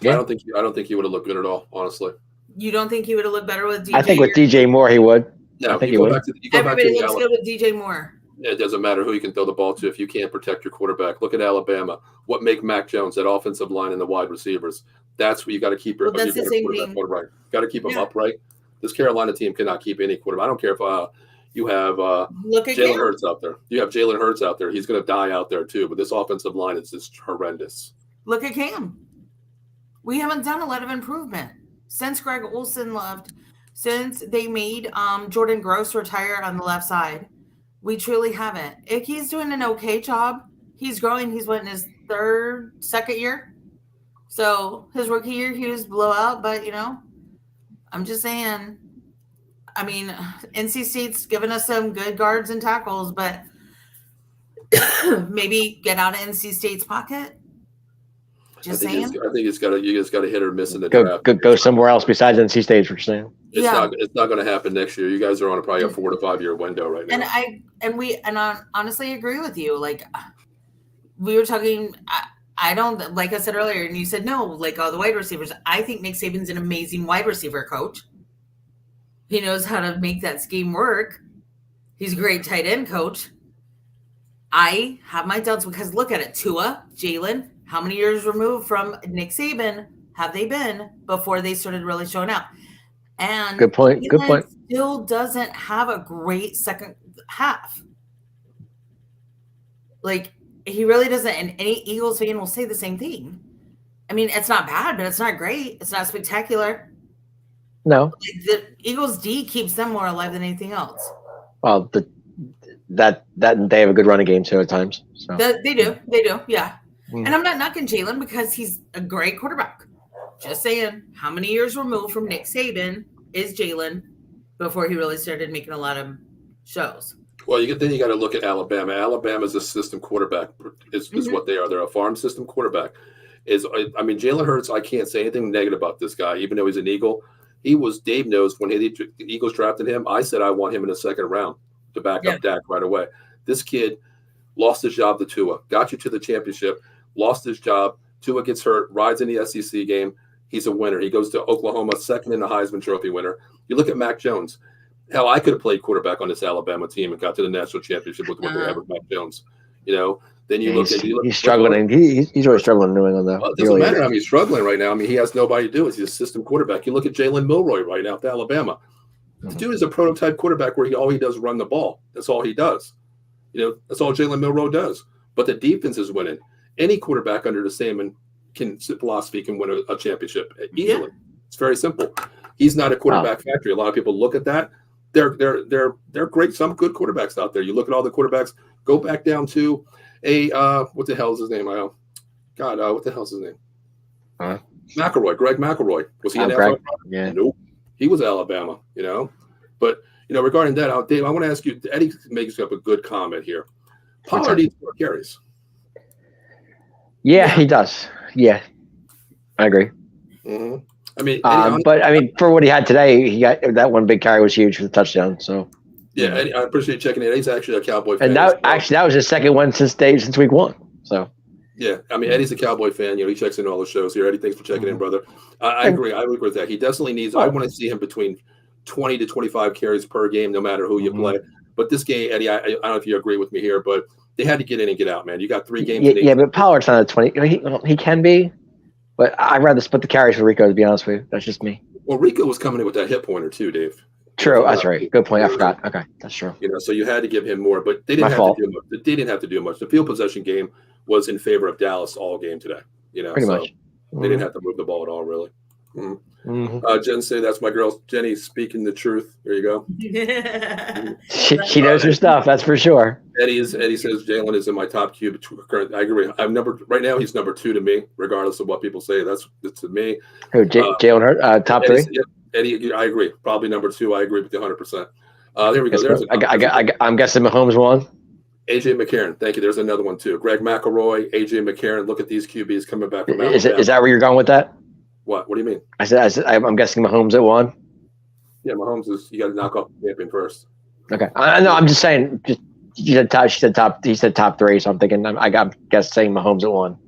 Yeah. I don't think he would have looked good at all, honestly. You don't think he would have looked better with DJ? I think with DJ Moore he would. No, I think he would. Everybody looks good with DJ Moore. It doesn't matter who you can throw the ball to if you can't protect your quarterback. Look at Alabama. What make Mac Jones, that offensive line and the wide receivers? That's where you got to keep your quarterback upright. Got to keep them upright. This Carolina team cannot keep any quarterback. I don't care if you have Jalen Hurts out there. You have Jalen Hurts out there. He's going to die out there too. But this offensive line is just horrendous. Look at Cam. We haven't done a lot of improvement since Greg Olsen left, since they made Jordan Gross retire on the left side. We truly haven't. Icky's doing an okay job. He's growing. He's in his second year. So his rookie year, he was blowout. But, I'm just saying, I mean, NC State's given us some good guards and tackles, but maybe get out of NC State's pocket. Just saying. I think you guys got to hit or miss in the draft. Go somewhere else besides NC State, what you're saying. It's not going to happen next year. You guys are on probably a 4 to 5 year window right now. And I honestly agree with you. Like, we were talking. I don't, like I said earlier, and you said no, like all the wide receivers. I think Nick Saban's an amazing wide receiver coach. He knows how to make that scheme work. He's a great tight end coach. I have my doubts because look at it. Tua, Jalen, how many years removed from Nick Saban have they been before they started really showing out? And good point. Good point. Still doesn't have a great second half. Like, he really doesn't. And any Eagles fan will say the same thing. I mean, it's not bad, but it's not great. It's not spectacular. No. The Eagles D keeps them more alive than anything else. Well, that they have a good running game too at times. So. They do, yeah. And I'm not knocking Jalen because he's a great quarterback. Just saying, how many years removed from Nick Saban is Jalen before he really started making a lot of shows? Well, then you got to look at Alabama. Alabama's a system quarterback is what they are. They're a farm system quarterback. Jalen Hurts, I can't say anything negative about this guy, even though he's an Eagle. Dave knows when the Eagles drafted him, I said I want him in the second round to back up Dak right away. This kid lost his job to Tua, got you to the championship, lost his job. Tua gets hurt, rides in the SEC game. He's a winner. He goes to Oklahoma, second in the Heisman Trophy winner. You look at Mac Jones. Hell, I could have played quarterback on this Alabama team and got to the national championship with what they have with Mac Jones. Then he's struggling. He's really struggling in New England, though. Well, it doesn't matter. He's struggling right now. He has nobody to do it. He's a system quarterback. You look at Jalen Milroy right now at Alabama. The dude is a prototype quarterback where all he does is run the ball. That's all he does. That's all Jalen Milroy does. But the defense is winning. Any quarterback under the Saban philosophy can win a championship easily. Yeah. It's very simple. He's not a quarterback factory. A lot of people look at that. They're great. Some good quarterbacks out there. You look at all the quarterbacks. Go back down to what the hell is his name? What the hell is his name? McElroy. Greg McElroy. Was he in Alabama? Yeah. Nope. He was Alabama. But regarding that, Dave, I want to ask you. Eddie makes up a good comment here. Pollard needs more carries. Yeah, he does. Yeah, I agree. Mm-hmm. For what he had today, he got that one big carry was huge for the touchdown. So yeah, Eddie, I appreciate checking in. He's actually a Cowboy fan. And that was his second one since week 1. So yeah, Eddie's a Cowboy fan. He checks in all the shows here. Eddie, thanks for checking in, brother. I agree. I agree with that. He definitely needs. I want to see him between 20 to 25 carries per game, no matter who you play. But this game, Eddie, I don't know if you agree with me here, but they had to get in and get out, man. You got 3 games. Yeah, but Pollard's not a 20. He can be, but I'd rather split the carries for Rico, to be honest with you. That's just me. Well, Rico was coming in with that hip pointer too, Dave. True, that's right. Good point. I forgot. Okay, that's true. So you had to give him more, but they didn't have to do much. They didn't have to do much. The field possession game was in favor of Dallas all game today. Pretty much. They didn't have to move the ball at all, really. Jen say that's my girl Jenny speaking the truth. There you go. she knows her stuff, that's for sure. Eddie says Jalen is in my top cube. I agree. Right now he's number 2 to me, regardless of what people say. That's to me. Who Jalen Hurts, top Eddie, 3? Yeah, Eddie, I agree. Probably number 2. I agree with you 100%. There we go. I'm guessing Mahomes won. AJ McCarron, thank you. There's another one too. Greg McElroy, AJ McCarron. Look at these QBs coming back from Alabama. Is that where you're going with that? What do you mean? I said I'm guessing Mahomes at 1. Yeah, Mahomes you got to knock off the champion first. Okay, I know. I'm just saying. She said top. He said top 3, so I'm thinking. I guess saying Mahomes at 1.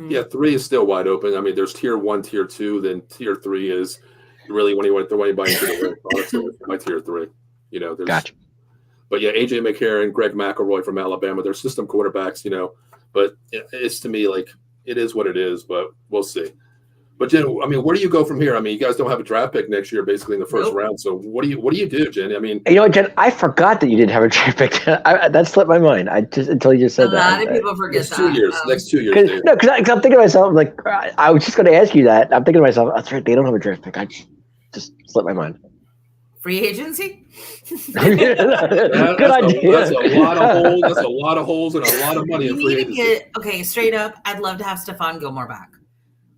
Yeah, 3 is still wide open. There's tier 1, tier 2. Then tier 3 is really when you want to throw anybody into the ring. My tier 3. There's. Gotcha. But yeah, AJ McCarron, Greg McElroy from Alabama. They're system quarterbacks. But it's to me like it is what it is. But we'll see. But Jen, where do you go from here? You guys don't have a draft pick next year, basically in the first round. So what do you do, Jen? You know what, Jen? I forgot that you didn't have a draft pick. That slipped my mind. Until you just said that. A lot of people forget that. 2 years. Next 2 years. Because I'm thinking to myself, like I was just going to ask you that. I'm thinking to myself, that's right. They don't have a draft pick. I just slipped my mind. Free agency? Good idea. That's a lot of holes. That's a lot of holes and a lot of money in free agency. Okay, straight up, I'd love to have Stephon Gilmore back.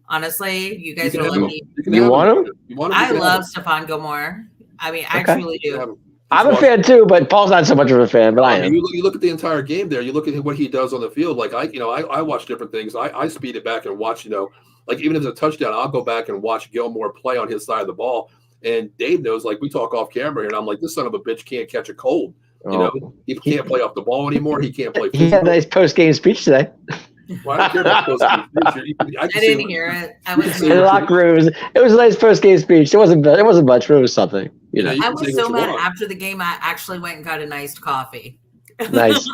Honestly, you guys are lucky. You want him? I love Stephon Gilmore. I mean, I truly do. I'm a fan too, but Paul's not so much of a fan. But I am. You look at the entire game there. You look at what he does on the field. Like I watch different things. I speed it back and watch. Like even if it's a touchdown, I'll go back and watch Gilmore play on his side of the ball. And Dave knows, like, we talk off camera here, and I'm like, this son of a bitch can't catch a cold. He can't play off the ball anymore. He can't play. He had a nice post-game speech today. Well, I don't care about post-game speech. I didn't hear it. I was in the locker rooms. It was a nice post-game speech. It wasn't much, but it was something. I was so mad after the game. I actually went and got a nice coffee. Nice.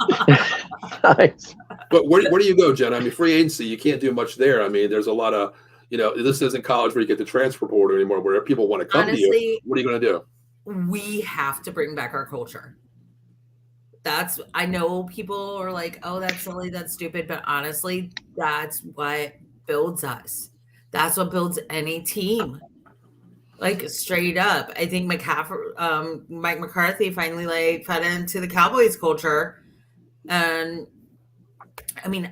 Nice. But where do you go, Jen? I mean, free agency, you can't do much there. I mean, there's a lot of. This isn't college where you get the transfer portal anymore, where people want to come to you. What are you going to do? We have to bring back our culture. I know people are like, oh, that's silly, that's stupid. But honestly, that's what builds us. That's what builds any team. Like, straight up. I think Mike McCarthy finally fed into the Cowboys culture. And I mean,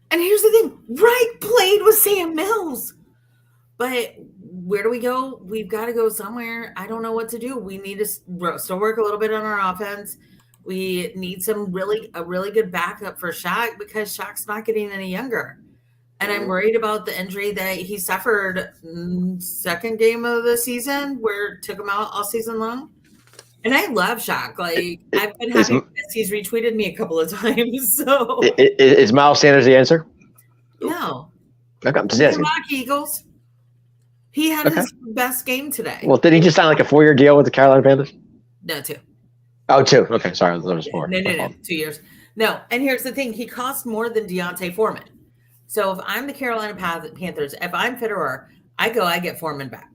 and here's the thing, Wright played with Sam Mills. But where do we go? We've got to go somewhere. I don't know what to do. We need to still work a little bit on our offense. We need a really good backup for Shaq because Shaq's not getting any younger. And I'm worried about the injury that he suffered second game of the season where it took him out all season long. And I love Shaq. Like, I've been happy because he's retweeted me a couple of times. So is Miles Sanders the answer? No. Okay, I'm just asking. Eagles. He had his best game today. Well, did he just sign like a 4-year deal with the Carolina Panthers? No, 2. Oh, 2. Okay, sorry. That was 4. No. 2 years. No, and here's the thing. He costs more than Deontay Foreman. So if I'm the Carolina Panthers, if I'm Fitterer, I get Foreman back.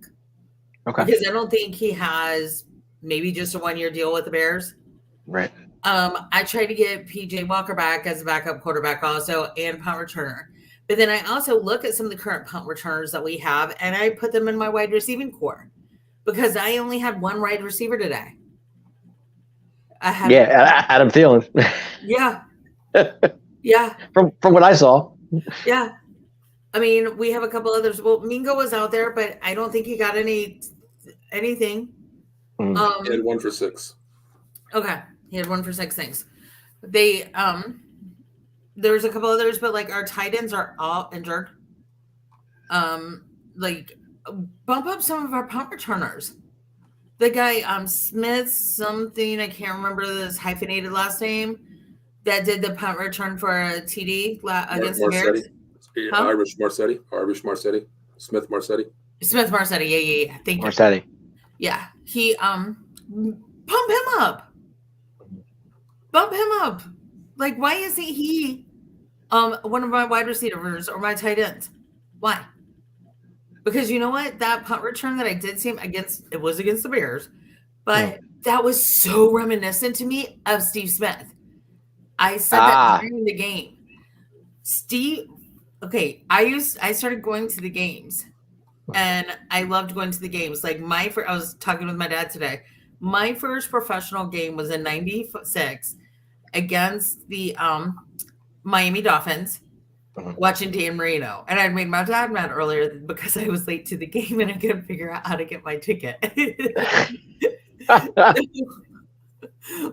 Okay. Because I don't think he has maybe just a 1-year deal with the Bears. Right. I tried to get PJ Walker back as a backup quarterback also and punt returner. But then I also look at some of the current punt returners that we have and I put them in my wide receiving core because I only had one wide receiver today. Adam Thielen. Yeah. Yeah. From what I saw. Yeah. I mean, we have a couple others. Well, Mingo was out there, but I don't think he got anything. He had 1 for 6. Okay. He had 1 for 6 things. There's a couple others, but like our tight ends are all injured. Like bump up some of our punt returners. The guy, Smith something, I can't remember this hyphenated last name, that did the punt return for a TD against the Bears. Irish Marsetti. Smith Marsetti. Yeah. Thank you. Marsetti. Yeah. He pump him up. Like, why isn't he one of my wide receivers or my tight ends? Why? Because you know what? That punt return that I did see him against the Bears, but that was so reminiscent to me of Steve Smith. I said that during the game. I started going to the games and I loved going to the games. Like I was talking with my dad today. My first professional game was in 96 against the Miami Dolphins, watching Dan Marino. And I'd made my dad mad earlier because I was late to the game and I couldn't figure out how to get my ticket.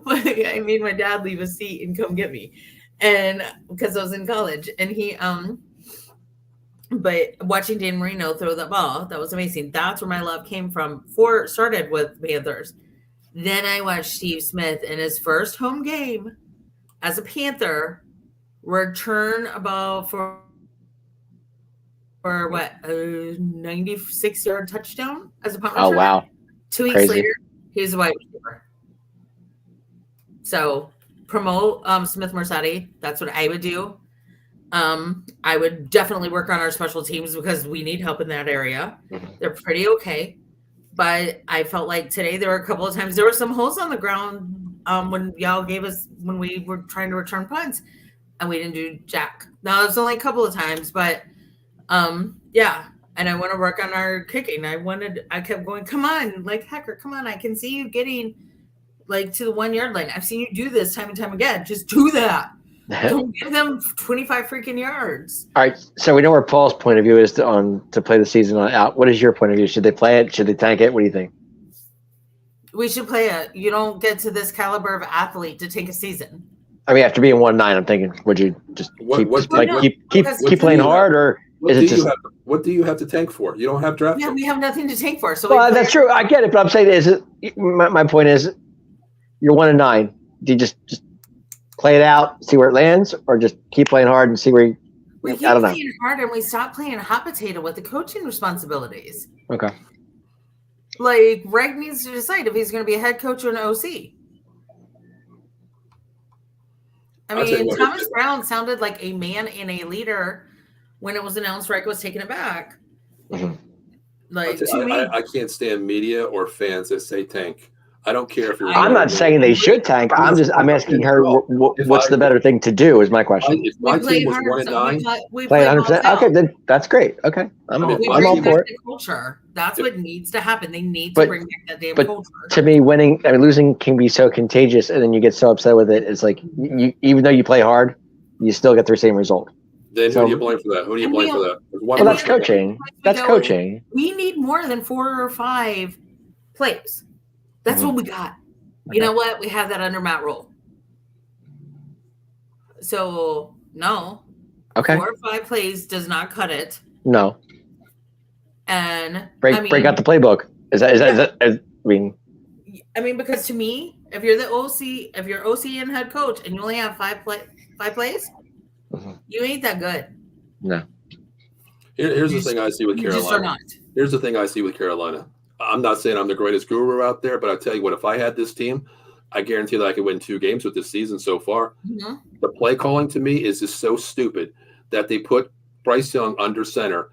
I made my dad leave a seat and come get me. And because I was in college and he, but watching Dan Marino throw that ball, that was amazing. That's where my love came from. Started with Panthers. Then I watched Steve Smith in his first home game as a Panther return a ball for what, a 96-yard touchdown as a punt returner. Oh, wow. 2 weeks later, he was a wide receiver. So promote Smith Marsetti. That's what I would do. I would definitely work on our special teams because we need help in that area. They're pretty okay. But I felt like today there were a couple of times there were some holes on the ground when y'all when we were trying to return punts and we didn't do jack. Now, it was only a couple of times, but yeah, and I want to work on our kicking. I kept going, come on, like Hecker, come on. I can see you getting like to the 1 yard line. I've seen you do this time and time again. Just do that. Don't give them 25 freaking yards. All right. So we know where Paul's point of view is to play the season out. What is your point of view? Should they play it? Should they tank it? What do you think? We should play it. You don't get to this caliber of athlete to take a season. I mean, after being 1-9, I'm thinking, would you just keep playing hard, or is it just what do you have to tank for? You don't have draft. Yeah, we have nothing to tank for. So that's true. I get it, but I'm saying my point is, you're 1-9. Do you just play it out, see where it lands, or just keep playing hard and see where we keep playing hard and we stop playing hot potato with the coaching responsibilities. Okay. Like, Greg needs to decide if he's going to be a head coach or an OC. I mean, Thomas Brown sounded like a man and a leader when it was announced Greg was taking it back. Mm-hmm. Like, I can't stand media or fans that say tank. I don't care if you're. I'm not saying they should tank. I'm asking her what's the better thing to do. Is my question. If my team was 1-9, we play 100%. Okay, then that's great. Okay, I'm all for it. Culture. That's what needs to happen. They need to bring back that damn culture. To me, losing can be so contagious, and then you get so upset with it. It's like even though you play hard, you still get the same result. Then who do you blame for that? Who do you blame for that? Well, that's coaching. That's coaching. We need more than 4 or 5 plays. That's what we got. You know what? We have that under Matt Rule. So, no. Okay. 4 or 5 plays does not cut it. No. And break out the playbook. Is that I mean, because to me, if you're the OC, if you're OC and head coach and you only have 5 plays, you ain't that good. No. Here's the thing I see with Carolina. Just are not. Here's the thing I see with Carolina. I'm not saying I'm the greatest guru out there, but I tell you what, if I had this team, I guarantee that I could win 2 games with this season so far. Mm-hmm. The play calling to me is just so stupid that they put Bryce Young under center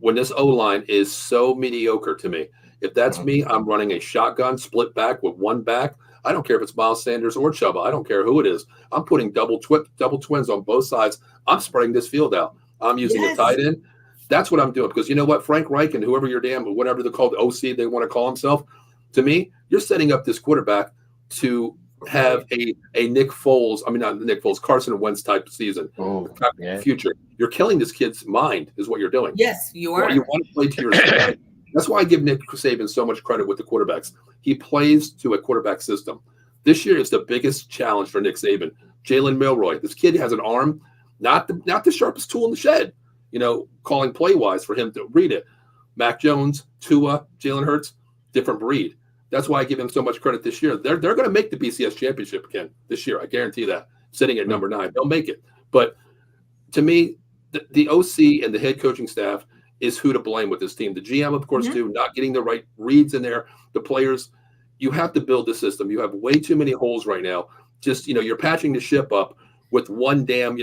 when this O-line is so mediocre to me. If that's me, I'm running a shotgun split back with 1 back. I don't care if it's Miles Sanders or Chuba. I don't care who it is. I'm putting double twins on both sides. I'm spreading this field out. I'm using a tight end. That's what I'm doing, because you know what, Frank Reich and whoever whatever they're called, OC they want to call himself, to me, you're setting up this quarterback to have a Nick Foles, not Nick Foles, Carson Wentz type season. Future. You're killing this kid's mind is what you're doing. Yes, you are. You want to play to your stride. That's why I give Nick Saban so much credit with the quarterbacks. He plays to a quarterback system. This year is the biggest challenge for Nick Saban. Jalen Milroy, this kid has an arm, not the sharpest tool in the shed. Calling play-wise for him to read it. Mac Jones, Tua, Jalen Hurts, different breed. That's why I give him so much credit this year. They're going to make the BCS championship again this year. I guarantee that. Sitting at number 9. They'll make it. But to me, the OC and the head coaching staff is who to blame with this team. The GM, of course, too, not getting the right reads in there. The players, you have to build the system. You have way too many holes right now. Just, you're patching the ship up with one damn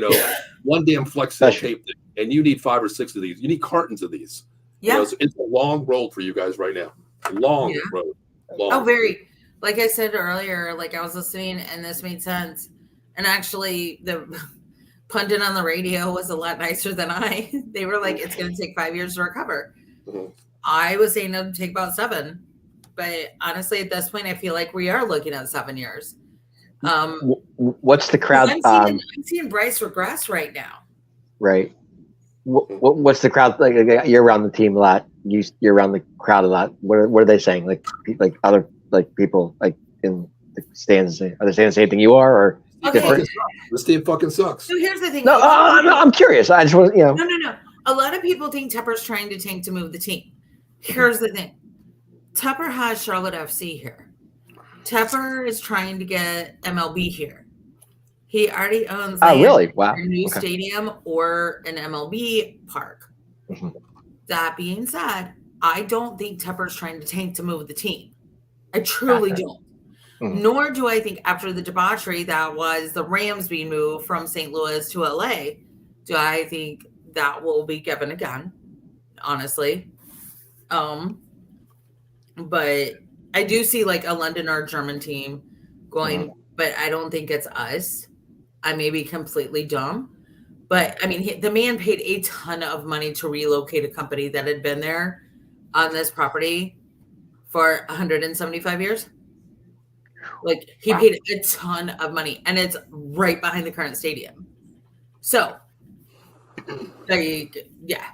flex tape, and you need 5 or 6 of these. You need cartons of these. Yeah, so it's a long road for you guys right now. Long road. Long. Oh, very. Like I said earlier, like I was listening, and this made sense. And actually, the pundit on the radio was a lot nicer than I. They were like, "It's going to take 5 years to recover." Mm-hmm. I was saying it would take about 7, but honestly, at this point, I feel like we are looking at 7 years. What's the crowd? I'm seeing Bryce regress right now. Right. What's the crowd like? You're around the team a lot. You're around the crowd a lot. What are they saying? Like other people like in the stands. Are they saying the same thing you are, or different? This team fucking sucks. So here's the thing. No, I'm curious. I just want No. A lot of people think Tepper's trying to tank to move the team. Here's the thing. Tepper has Charlotte FC here. Tepper is trying to get MLB here. He already owns a new stadium or an MLB park. Mm-hmm. That being said, I don't think Tepper's trying to tank to move the team. I truly don't. Mm-hmm. Nor do I think after the debauchery that was the Rams being moved from St. Louis to LA, do I think that will be given again, honestly. But I do see like a London or German team going, but I don't think it's us. I may be completely dumb, But I mean, the man paid a ton of money to relocate a company that had been there on this property for 175 years. Like he paid a ton of money, and it's right behind the current stadium. So, yeah.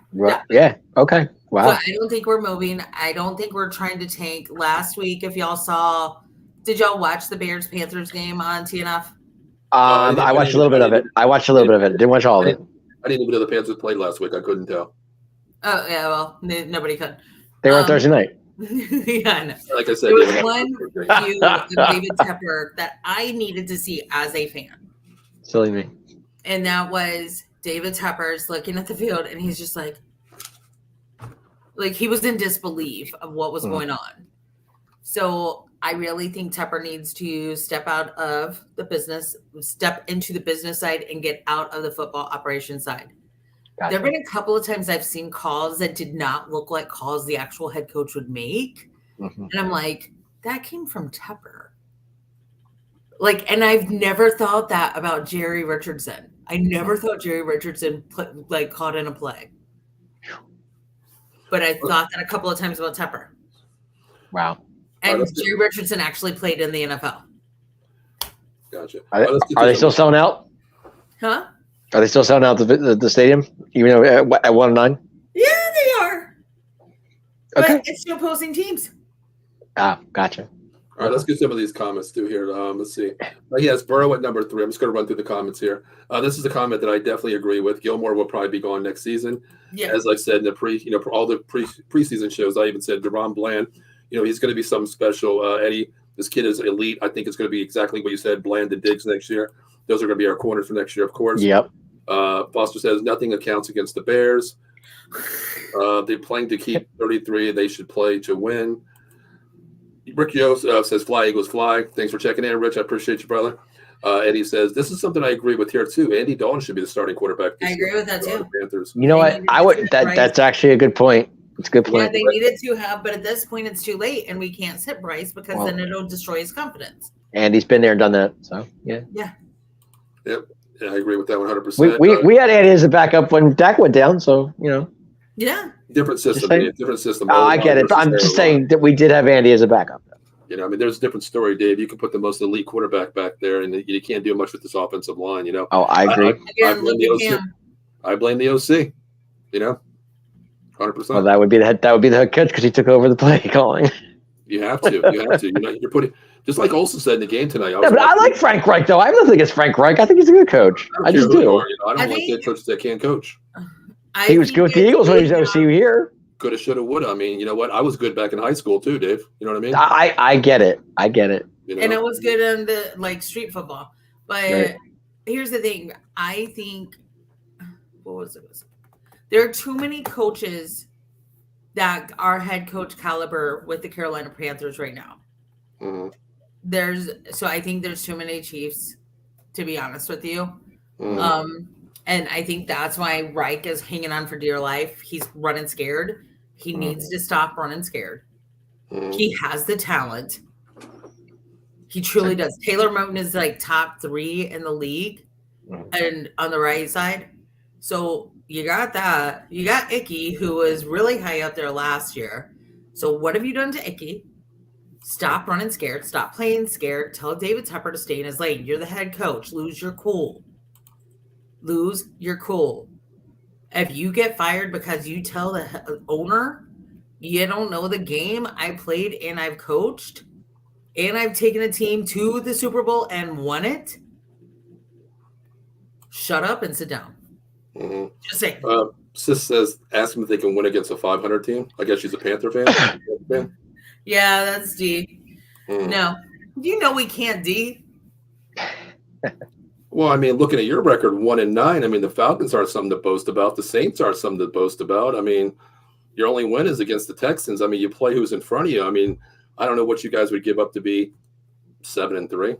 Okay. Wow. So I don't think we're moving. I don't think we're trying to tank. Last week, if y'all saw, did y'all watch the Bears-Panthers game on TNF? I watched a little bit of it. Didn't watch all of it. I didn't even know the Panthers played last week. I couldn't tell. Oh, yeah, well, nobody could. They were on Thursday night. Yeah, I know. Like I said, there was one review of David Tepper that I needed to see as a fan. Silly me. And that was David Tepper's looking at the field, and he's just like he was in disbelief of what was going on. So I really think Tepper needs to step into the business side and get out of the football operation side. Gotcha. There have been a couple of times I've seen calls that did not look like calls the actual head coach would make. And I'm like, that came from Tepper. And I've never thought that about Jerry Richardson. I never thought Jerry Richardson caught in a play. But I thought that a couple of times about Tepper. Wow. And Jerry Richardson actually played in the NFL. Gotcha. Are they still selling out? Huh? Are they still selling out the stadium, even though at 1-9? Yeah, they are. Okay. But it's still opposing teams. Ah, gotcha. All right, let's get some of these comments too here. Let's see. He has Burrow at number 3. I'm just going to run through the comments here. This is a comment that I definitely agree with. Gilmore will probably be gone next season. Yeah. As I said in the all the preseason shows, I even said DeRon Bland. He's going to be something special. Eddie, this kid is elite. I think it's going to be exactly what you said, Bland and Diggs next year. Those are going to be our corners for next year, of course. Yep. Foster says nothing accounts against the Bears. They're playing to keep 33. They should play to win. Rick Yo says, fly, Eagles, fly. Thanks for checking in, Rich. I appreciate you, brother. Eddie says, this is something I agree with here, too. Andy Dalton should be the starting quarterback. I agree with that, too. Panthers. You know what? I would. That's actually a good point. It's a good point. Yeah, they needed to have, but at this point, it's too late, and we can't sit Bryce because then it'll destroy his confidence. And he's been there and done that, so, yeah. Yeah. Yep. Yeah, I agree with that 100%. We had Andy as a backup when Dak went down, so, Yeah. Different system. Different system. Oh, I get it. But I'm just saying that we did have Andy as a backup. There's a different story, Dave. You can put the most elite quarterback back there, and you can't do much with this offensive line, Oh, I agree. I blame the OC, 100%. Well, that would be the head coach because he took over the play calling. You have to. You're putting just like Olsen said in the game tonight. But I like Frank Reich, though. I have nothing against Frank Reich. I think he's a good coach. I just do. I don't like head coaches that can't coach. He was good with the Eagles when he was OC here. Coulda, shoulda, woulda. I mean, you know what? I was good back in high school too, Dave. You know what I mean? I get it. And it was good in the street football. But here's the thing. I think there are too many coaches that are head coach caliber with the Carolina Panthers right now. Mm-hmm. I think there's too many Chiefs, to be honest with you. Mm-hmm. And I think that's why Reich is hanging on for dear life. He's running scared. He needs to stop running scared. He has the talent. He truly does. Taylor Moton is top 3 in the league and on the right side. So you got that. You got Icky, who was really high up there last year. So what have you done to Icky? Stop running scared. Stop playing scared. Tell David Tepper to stay in his lane. You're the head coach. Lose your cool. If you get fired because you tell the owner you don't know the game I played and I've coached and I've taken a team to the Super Bowl and won it, shut up and sit down. Mm-hmm. Just saying. Sis says, ask them if they can win against a 500 team. I guess she's a Panther fan. Yeah, that's D. No. We can't D. Well, I mean, looking at your record, 1-9. I mean, the Falcons aren't something to boast about. The Saints aren't something to boast about. I mean, your only win is against the Texans. I mean, you play who's in front of you. I mean, I don't know what you guys would give up to be 7-3.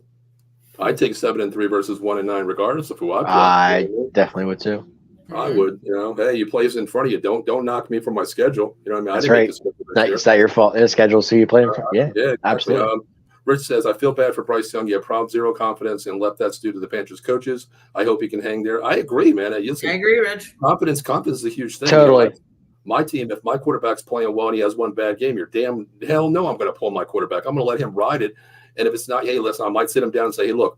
I'd take 7-3 versus 1-9, regardless of who I play. I definitely would too. I would. Hey, you play who's in front of you. Don't knock me from my schedule. You know what I mean? That's right. It's not your fault. The schedule, so you play. Yeah, exactly. absolutely. Rich says, I feel bad for Bryce Young. He had problem, zero confidence, and left that's due to the Panthers coaches. I hope he can hang there. I agree, man. Listen, I agree, Rich. Confidence is a huge thing. Totally. You know, my team, if my quarterback's playing well and he has one bad game, you're damn hell no, I'm going to pull my quarterback. I'm going to let him ride it. And if it's not, hey, listen, I might sit him down and say, hey, look,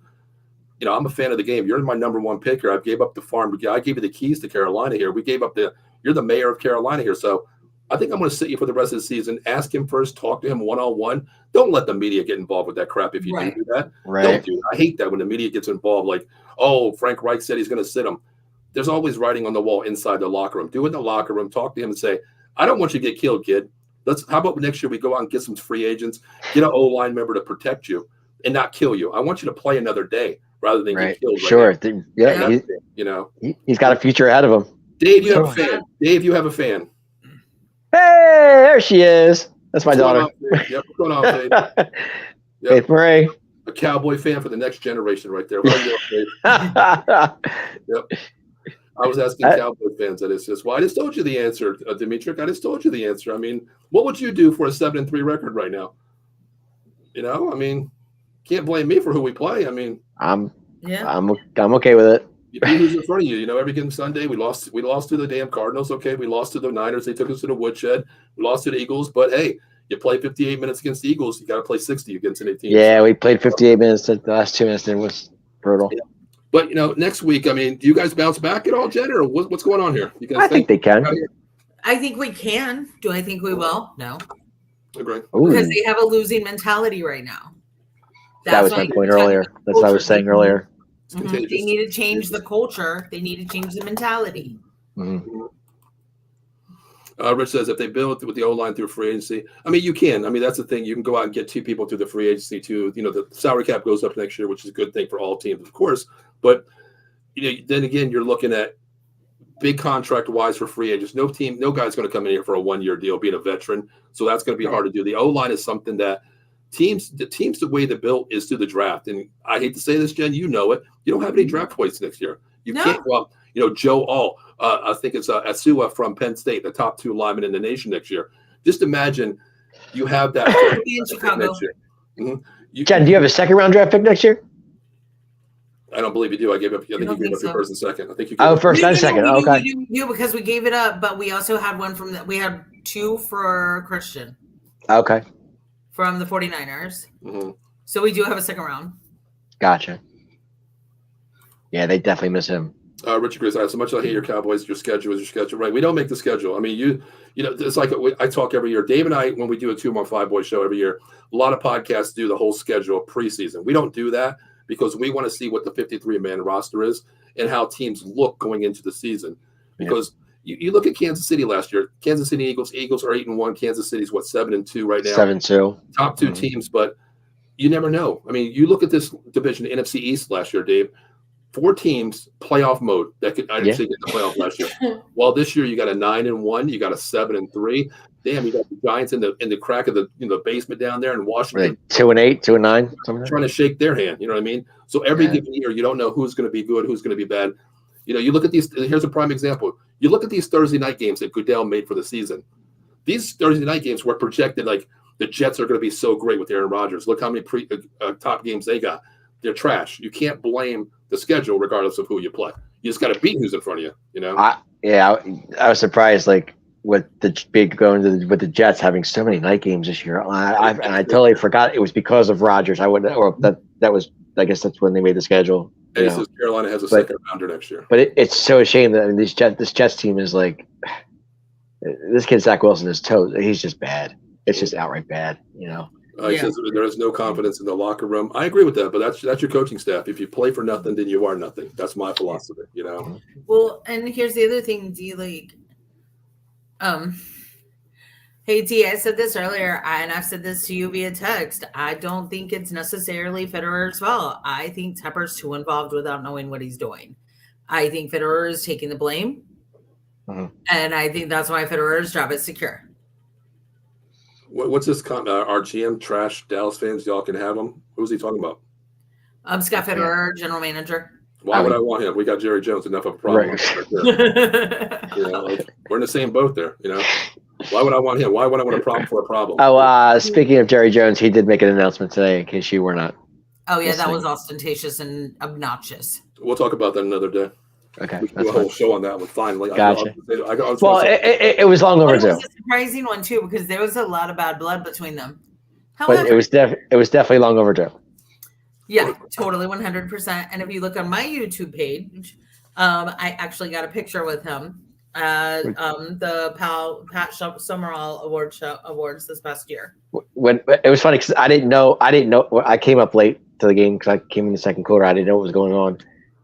you know, I'm a fan of the game. You're my number one pick here. I gave up the farm. I gave you the keys to Carolina here. We gave up you're the mayor of Carolina here. So I think I'm going to sit you for the rest of the season. Ask him first. Talk to him one-on-one. Don't let the media get involved with that crap if you do that. Right. Don't do it. I hate that when the media gets involved. Like, oh, Frank Reich said he's going to sit him. There's always writing on the wall inside the locker room. Do it in the locker room. Talk to him and say, I don't want you to get killed, kid. How about next year we go out and get some free agents, get an O-line member to protect you and not kill you. I want you to play another day rather than get killed. Sure. Right, you know. He's got a future ahead of him. Dave, you have a fan. Dave, you have a fan. Hey, there she is. That's my daughter. Yep, what's going on, Dave? Yep. Faith Murray. A Cowboy fan for the next generation right there. Yep. I was asking Cowboy fans that. It's just, well, I just told you the answer, Dimitri. I just told you the answer. I mean, what would you do for a 7-3 record right now? You know, I mean, can't blame me for who we play. I mean, I'm okay with it. You beat who's in front of you. You know, every given Sunday we lost to the damn Cardinals. Okay, we lost to the Niners. They took us to the woodshed. We lost to the Eagles. But hey, you play 58 minutes against the Eagles. You got to play 60 against an 18. Yeah, we played 58 minutes. The last 2 minutes, it was brutal. Yeah. But you know, next week, I mean, do you guys bounce back at all, Jen, or what's going on here? You guys I think they can. I think we can. Do I think we will? No. Agree. Because they have a losing mentality right now. That was my point earlier. That's what I was saying earlier. Mm-hmm. They need to change the culture. They need to change the mentality. Mm-hmm. Rich says if they build with the O-line through free agency, I mean, you can. I mean, that's the thing. You can go out and get 2 people through the free agency too. You know, the salary cap goes up next year, which is a good thing for all teams, of course. But you know, then again, you're looking at big contract wise for free agents. No guy's going to come in here for a 1-year deal, being a veteran. So that's going to be hard to do. The O-line is something that the way they're built is through the draft. And I hate to say this, Jen, you know it. You don't have any draft points next year. You can't go out. You know, Joe All, I think it's Asua from Penn State, the top 2 linemen in the nation next year. Just imagine you have that in Chicago next year. Mm-hmm. Jen, do you have a 2nd round draft pick next year? I don't believe you do. I think you gave up your first and second. I think you gave up first and second. Okay. You because we gave it up, but we also had one we had 2 for Christian. Okay. From the 49ers. Mm-hmm. So we do have a 2nd round. Gotcha. Yeah, they definitely miss him. Richard Gris, so much I hate your Cowboys. Your schedule is your schedule, right? We don't make the schedule. I mean, you know, it's like I talk every year. Dave and I, when we do a 2-on-5 boy show every year, a lot of podcasts do the whole schedule preseason. We don't do that because we want to see what the 53-man roster is and how teams look going into the season. Because you look at Kansas City last year. Kansas City Eagles are 8-1. Kansas City's 7-2 right now. 7-2. Top 2 teams, but you never know. I mean, you look at this division, NFC East last year, Dave. 4 teams playoff mode that could actually get the playoff last year. Well, this year you got a 9-1, you got a 7-3. Damn, you got the Giants in the crack of the basement down there in Washington. 2-8, 2-9, trying to shake their hand. You know what I mean? So every given year, you don't know who's going to be good, who's going to be bad. You know, you look at these. Here's a prime example. You look at these Thursday night games that Goodell made for the season. These Thursday night games were projected like the Jets are going to be so great with Aaron Rodgers. Look how many top games they got. They're trash. You can't blame the schedule regardless of who you play. You just got to beat who's in front of you. You know. I was surprised, like with the big with the Jets having so many night games this year. I totally forgot it was because of Rodgers. I wouldn't, or that was. I guess that's when they made the schedule. And he says Carolina has a 2nd rounder next year. But it's so a shame that this Jets team is like this kid Zach Wilson is he's just bad. It's just outright bad. You know. He says there is no confidence in the locker room. I agree with that, but that's your coaching staff. If you play for nothing, then you are nothing. That's my philosophy, you know. Well, and here's the other thing, D. Like, hey D, I said this earlier, and I've said this to you via text. I don't think it's necessarily Federer's fault. I think Tepper's too involved without knowing what he's doing. I think Federer is taking the blame, and I think that's why Federer's job is secure. What's this? Our GM trash Dallas fans. Y'all can have him. Who's he talking about? Scott Federer, general manager. Why would I want him? We got Jerry Jones. Enough of a problem. Right. You know, we're in the same boat there. You know. Why would I want him? Why would I want a problem for a problem? Oh, speaking of Jerry Jones, he did make an announcement today, in case you were not. Oh yeah, that was ostentatious and obnoxious. We'll talk about that another day. Okay, we can do a whole show on that one. Finally, gotcha. It was long overdue. It was a surprising one too, because there was a lot of bad blood between them. However, but it was definitely long overdue. Yeah, totally, 100%. And if you look on my YouTube page, I actually got a picture with him at the Pat Summerall Awards this past year. When it was funny because I didn't know. I came up late to the game because I came in the second quarter. I didn't know what was going on.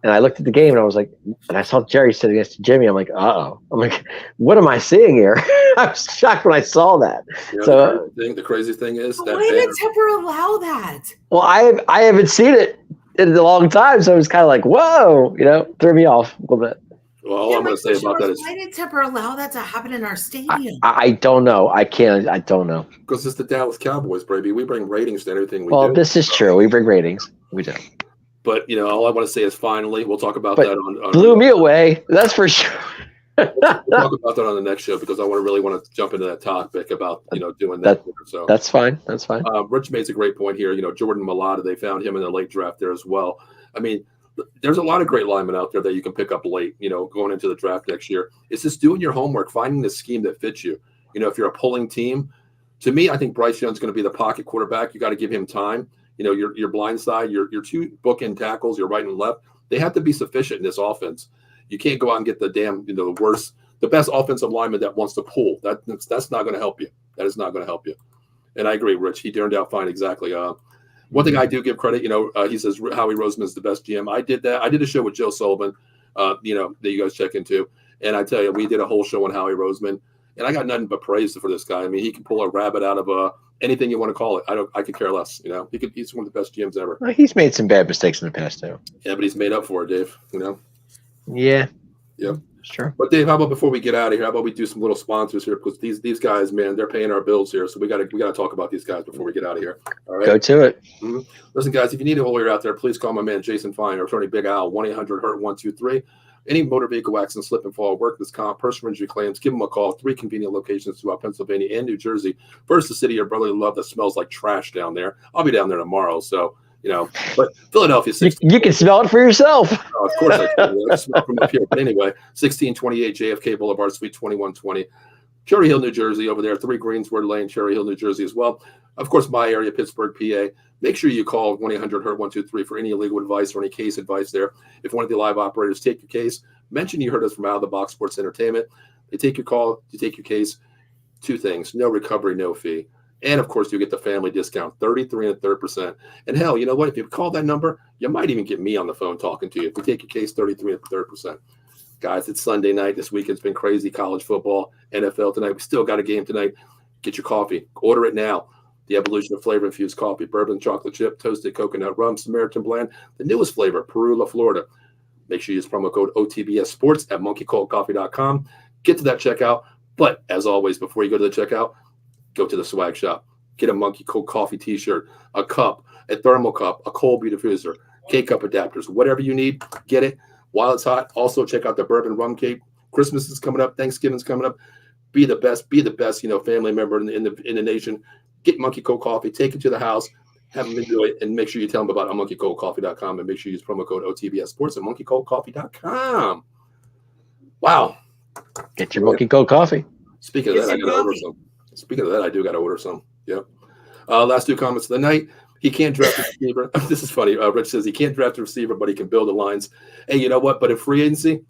And I looked at the game and I was like, and I saw Jerry sitting next to Jimmy. I'm like, uh-oh. I'm like, what am I seeing here? I was shocked when I saw that. You know, the crazy thing is that why did Tepper allow that? Well, I haven't seen it in a long time, so it was kind of like, whoa, threw me off a little bit. Well, all I'm going to say about that is, why did Tepper allow that to happen in our stadium? I don't know. I don't know. Because it's the Dallas Cowboys, baby. We bring ratings to everything we do. Well, this is true. We bring ratings. We do. But, all I want to say is finally, we'll talk about that on blew me away. That's for sure. we'll talk about that on the next show because I really want to jump into that topic about, doing that. So that's fine. That's fine. Rich makes a great point here. Jordan Mailata, they found him in the late draft there as well. I mean, there's a lot of great linemen out there that you can pick up late, going into the draft next year. It's just doing your homework, finding the scheme that fits you. If you're a pulling team, to me, I think Bryce Young's going to be the pocket quarterback. You got to give him time. Your blind side, your two bookend tackles, your right and left, they have to be sufficient in this offense. You can't go out and get the the best offensive lineman that wants to pull. That's not going to help you. That is not going to help you. And I agree, Rich. He turned out fine. Exactly. One thing I do give credit, he says Howie Roseman is the best GM. I did that. I did a show with Joe Sullivan, that you guys check into. And I tell you, we did a whole show on Howie Roseman. And I got nothing but praise for this guy. I mean, he can pull a rabbit out of anything you want to call it. I could care less. He's one of the best GMs ever. Well, he's made some bad mistakes in the past too. Yeah, but he's made up for it, Dave. Yeah. Yep. Sure. But Dave, how about before we get out of here? How about we do some little sponsors here because these guys, man, they're paying our bills here. So we got to talk about these guys before we get out of here. All right. Go to it. Mm-hmm. Listen, guys, if you need a lawyer out there, please call my man Jason Fine or Attorney Big Al 1-800-HURT-123. Any motor vehicle accident, slip and fall, workman's comp, personal injury claims, give them a call. 3 convenient locations throughout Pennsylvania and New Jersey. First, the city of brotherly love that smells like trash down there. I'll be down there tomorrow, so but Philadelphia. You can smell it for yourself. Oh, of course I can. I smell from up here. But anyway, 1628 JFK Boulevard, Suite 2120. Cherry Hill, New Jersey, over there, 3 Greensward Lane, Cherry Hill, New Jersey as well. Of course, my area, Pittsburgh, PA. Make sure you call 1-800-HURT-123 for any legal advice or any case advice there. If one of the live operators take your case, mention you heard us from Out of the Box Sports Entertainment. They take your call, you take your case. 2 things, no recovery, no fee. And, of course, you get the family discount, 33 1/3%. And, hell, you know what? If you call that number, you might even get me on the phone talking to you. If you take your case, 33 1/3%. Guys, it's Sunday night. This weekend's been crazy. College football, NFL tonight. We still got a game tonight. Get your coffee. Order it now. The evolution of flavor-infused coffee. Bourbon, chocolate chip, toasted coconut rum, Samaritan blend. The newest flavor, Perula, Florida. Make sure you use promo code OTBS Sports at monkeycoldcoffee.com. Get to that checkout. But, as always, before you go to the checkout, go to the swag shop. Get a Monkey Cold Coffee t-shirt, a cup, a thermal cup, a cold diffuser, K-cup adapters, whatever you need, get it while it's hot. Also, check out the bourbon rum cake. Christmas is coming up. Thanksgiving's coming up. Be the best, family member in the nation. Get Monkey Cold Coffee. Take it to the house. Have them enjoy it. And make sure you tell them about monkeycoldcoffee.com and make sure you use promo code OTBS Sports at monkeycoldcoffee.com. Wow. Get your Monkey Cold Coffee. Speaking of that, I got to order some. Speaking of that, I do got to order some. Yep. Last 2 comments of the night. He can't draft a receiver. This is funny. Rich says he can't draft a receiver, but he can build the lines. Hey, you know what? But in free agency,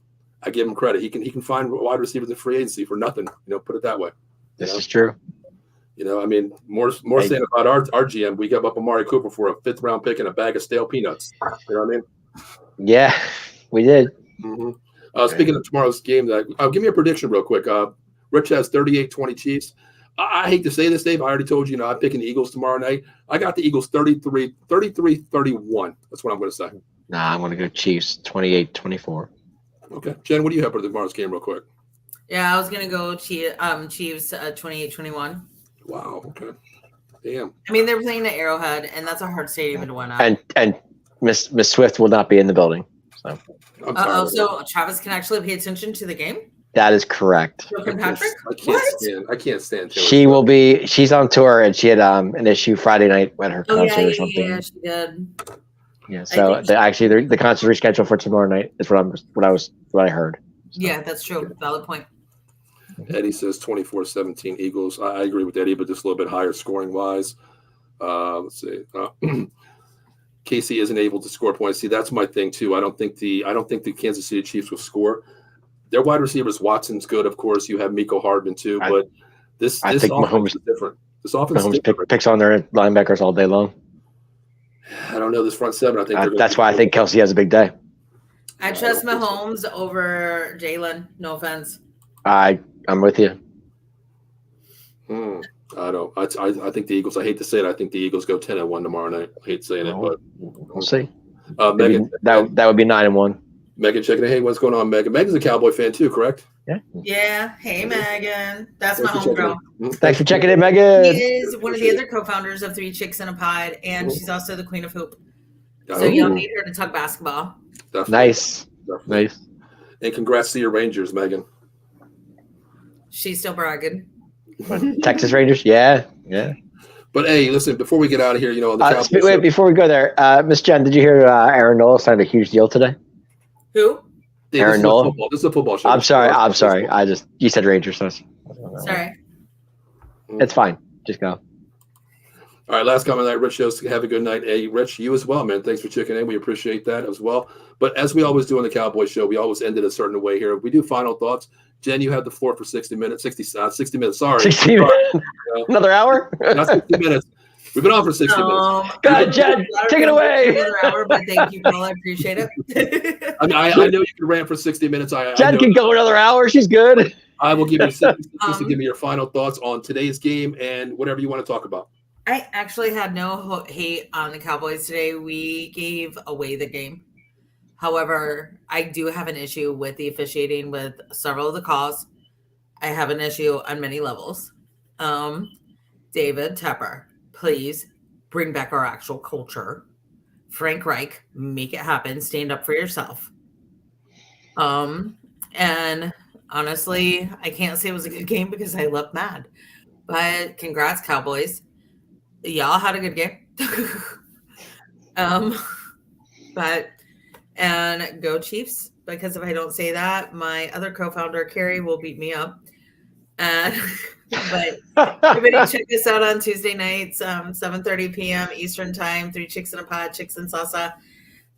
I give him credit. He can find wide receivers in free agency for nothing. Put it that way. This is true. I mean, more saying about our GM. We gave up Amari Cooper for a 5th round pick and a bag of stale peanuts. You know what I mean? Yeah, we did. Mm-hmm. Speaking of tomorrow's game, give me a prediction real quick. Rich has 38-20 Chiefs. I hate to say this, Dave. I already told you, I'm picking the Eagles tomorrow night. I got the Eagles 33-31. That's what I'm going to say. Nah, I'm going to go Chiefs 28-24. Okay. Jen, what do you have for tomorrow's game real quick? Yeah, I was going to go Chiefs 28-21. Wow. Okay. Damn. I mean, they're playing at Arrowhead, and that's a hard stadium to win at. And Miss Swift will not be in the building. So Travis can actually pay attention to the game? That is correct. Patrick? I can't stand Taylor She will be. She's on tour, and she had an issue Friday night at her concert or something. Yeah, she did. Yeah. So the concert rescheduled for tomorrow night is what I heard. So. Yeah, that's true. Valid point. Eddie says 24-17 Eagles. I agree with Eddie, but just a little bit higher scoring wise. Let's see. Casey isn't able to score points. See, that's my thing too. I don't think the Kansas City Chiefs will score. Their wide receivers, Watson's good, of course. You have Miko Hardman too, but this offense is different. This offense is different. Picks on their linebackers all day long. I don't know this front seven. I think that's why I think Kelsey has a big day. I trust Mahomes over Jalen. No offense. I'm with you. I don't. I think the Eagles. I hate to say it. I think the Eagles go 10-1 tomorrow night. I hate saying it, but we'll see. Megan, that would be 9-1. Megan, checking in. Hey, what's going on, Megan? Megan's a Cowboy fan too, correct? Yeah. Yeah. Hey, Megan. That's my homegirl. Thanks for checking in, Megan. She is one of the other co-founders of 3 Chicks in a Pod, and she's also the queen of hoop. So you'll need her to talk basketball. Definitely. Nice. Definitely. Nice. And congrats to your Rangers, Megan. She's still bragging. Texas Rangers, yeah. But hey, listen, before we get out of here, wait, before we go there, Miss Jen, did you hear Aaron Nola signed a huge deal today? Who? Aaron Nola. This is a football show. I'm sorry. You said Rangers. So sorry. It's fine. Just go. All right, last comment night. Rich shows. Have a good night. Hey, Rich, you as well, man. Thanks for checking in. We appreciate that as well. But as we always do on the Cowboy Show, we always end it a certain way here. We do final thoughts. Jen, you have the floor for 60 minutes. 60 minutes. Sorry. 60 minutes. Another hour? Not 60 minutes. We've been on for 60 minutes. Go ahead, Jen. Take it away. Another hour, but thank you, Paul. I appreciate it. I know you can rant for 60 minutes. Jen can go another hour. She's good. I will give you 60 minutes to give me your final thoughts on today's game and whatever you want to talk about. I actually had no hate on the Cowboys today. We gave away the game. However, I do have an issue with the officiating with several of the calls. I have an issue on many levels. David Tepper, please bring back our actual culture. Frank Reich, make it happen. Stand up for yourself. And honestly, I can't say it was a good game because I looked mad. But congrats, Cowboys. Y'all had a good game. And go Chiefs, because if I don't say that, my other co-founder, Carrie, will beat me up. But everybody check us out on Tuesday nights, 7:30 p.m. Eastern time, 3 Chicks in a Pod, Chicks and Salsa.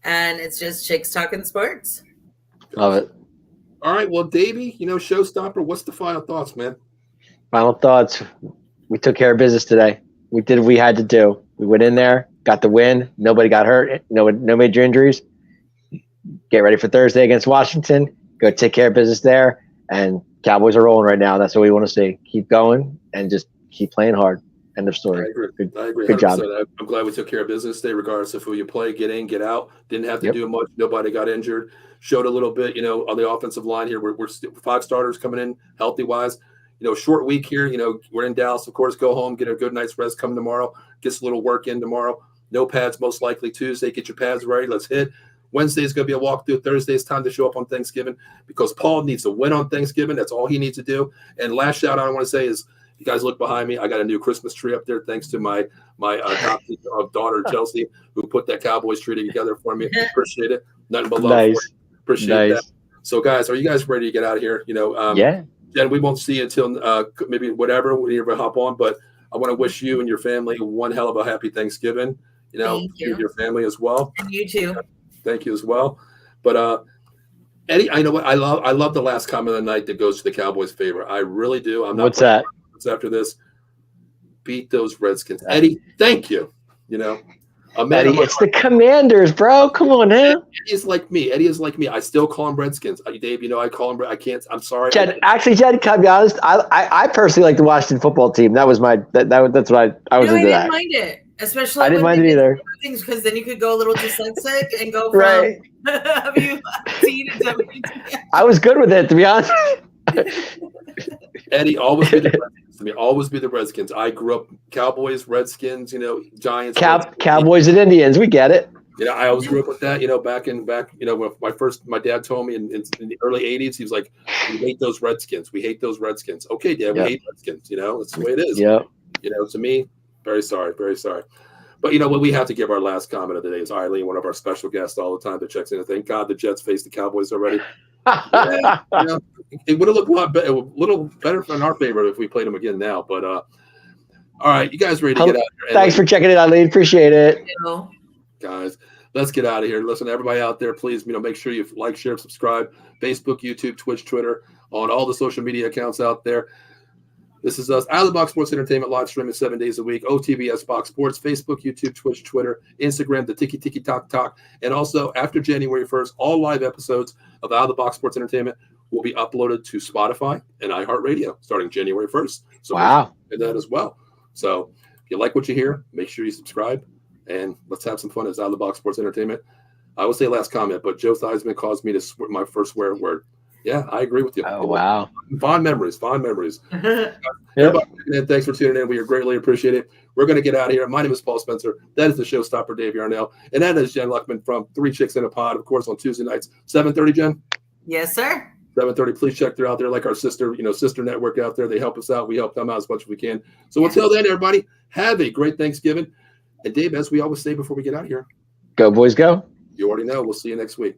And it's just chicks talking sports. Love it. All right. Well, Davey, showstopper, what's the final thoughts, man? Final thoughts. We took care of business today. We did what we had to do. We went in there, got the win. Nobody got hurt. No major injuries. Get ready for Thursday against Washington. Go take care of business there. And Cowboys are rolling right now. That's what we want to see. Keep going and just keep playing hard. End of story. I agree. Good job. I'm glad we took care of business today, regardless of who you play. Get in, get out. Didn't have to do much. Nobody got injured. Showed a little bit, on the offensive line here. We're 5 starters coming in healthy-wise. Short week here. We're in Dallas, of course. Go home, get a good night's rest. Come tomorrow. Get a little work in tomorrow. No pads, most likely Tuesday. Get your pads ready. Let's hit. Wednesday is going to be a walkthrough. Thursday is time to show up on Thanksgiving because Paul needs to win on Thanksgiving. That's all he needs to do. And last shout out I want to say is, you guys look behind me. I got a new Christmas tree up there thanks to my adopted daughter, Chelsea, who put that Cowboys tree together for me. Appreciate it. Nothing but love. Nice. Appreciate that. So, guys, are you guys ready to get out of here? Yeah. Jen, we won't see you until maybe whatever when you ever hop on. But I want to wish you and your family one hell of a happy Thanksgiving. Thank you. Your family as well. And you too. Thank you as well. But Eddie, I know what I love the last comment of the night that goes to the Cowboys' favor. I really do. I'm not. What's that? After this, beat those Redskins. Eddie, thank you. Eddie, it's the Commanders, bro. Come on now. Eddie is like me. I still call them Redskins. Dave, I call them. I can't. I'm sorry. Jed, can I be honest? I personally like the Washington football team. That was my that's what I was into that. I didn't mind it, especially. I didn't mind it either. Because then you could go a little dyslexic and go from right. WT to WT. I was good with it, to be honest. Eddie, always be the Redskins to me. Always be the Redskins. I grew up Cowboys, Redskins, Giants. Cowboys and Indians. We get it. I always grew up with that. Back, when my dad told me in the early '80s, he was like, "We hate those Redskins. We hate those Redskins." Okay, Dad, we hate Redskins. That's the way it is. Yeah. To me, very sorry, very sorry. But what we have to give our last comment of the day is Eileen, one of our special guests all the time that checks in. Thank God the Jets faced the Cowboys already. It would have looked a little better in our favor if we played them again now. But all right, you guys ready to get out here? Thanks for checking in, Eileen. Appreciate it. Guys, let's get out of here. Listen, everybody out there, please, make sure you like, share, subscribe. Facebook, YouTube, Twitch, Twitter, on all the social media accounts out there. This is us, Out of the Box Sports Entertainment, live streaming 7 days a week. OTBS Box Sports, Facebook, YouTube, Twitch, Twitter, Instagram, the Tiki Tiki Talk Talk. And also, after January 1st, all live episodes of Out of the Box Sports Entertainment will be uploaded to Spotify and iHeartRadio starting January 1st. So wow. And that as well. So if you like what you hear, make sure you subscribe. And let's have some fun as Out of the Box Sports Entertainment. I will say last comment, but Joe Theismann caused me to swear my first swear word. Yeah, I agree with you. Oh, wow. Fond memories. Everybody, thanks for tuning in. We are greatly appreciate it. We're going to get out of here. My name is Paul Spencer. That is the showstopper, Dave Yarnell. And that is Jen Luckman from 3 Chicks in a Pod, of course, on Tuesday nights, 7:30, Jen? Yes, sir. 7:30. Please check they're out there, like our sister network out there. They help us out. We help them out as much as we can. So until then, everybody, have a great Thanksgiving. And Dave, as we always say before we get out of here, go, boys, go. You already know. We'll see you next week.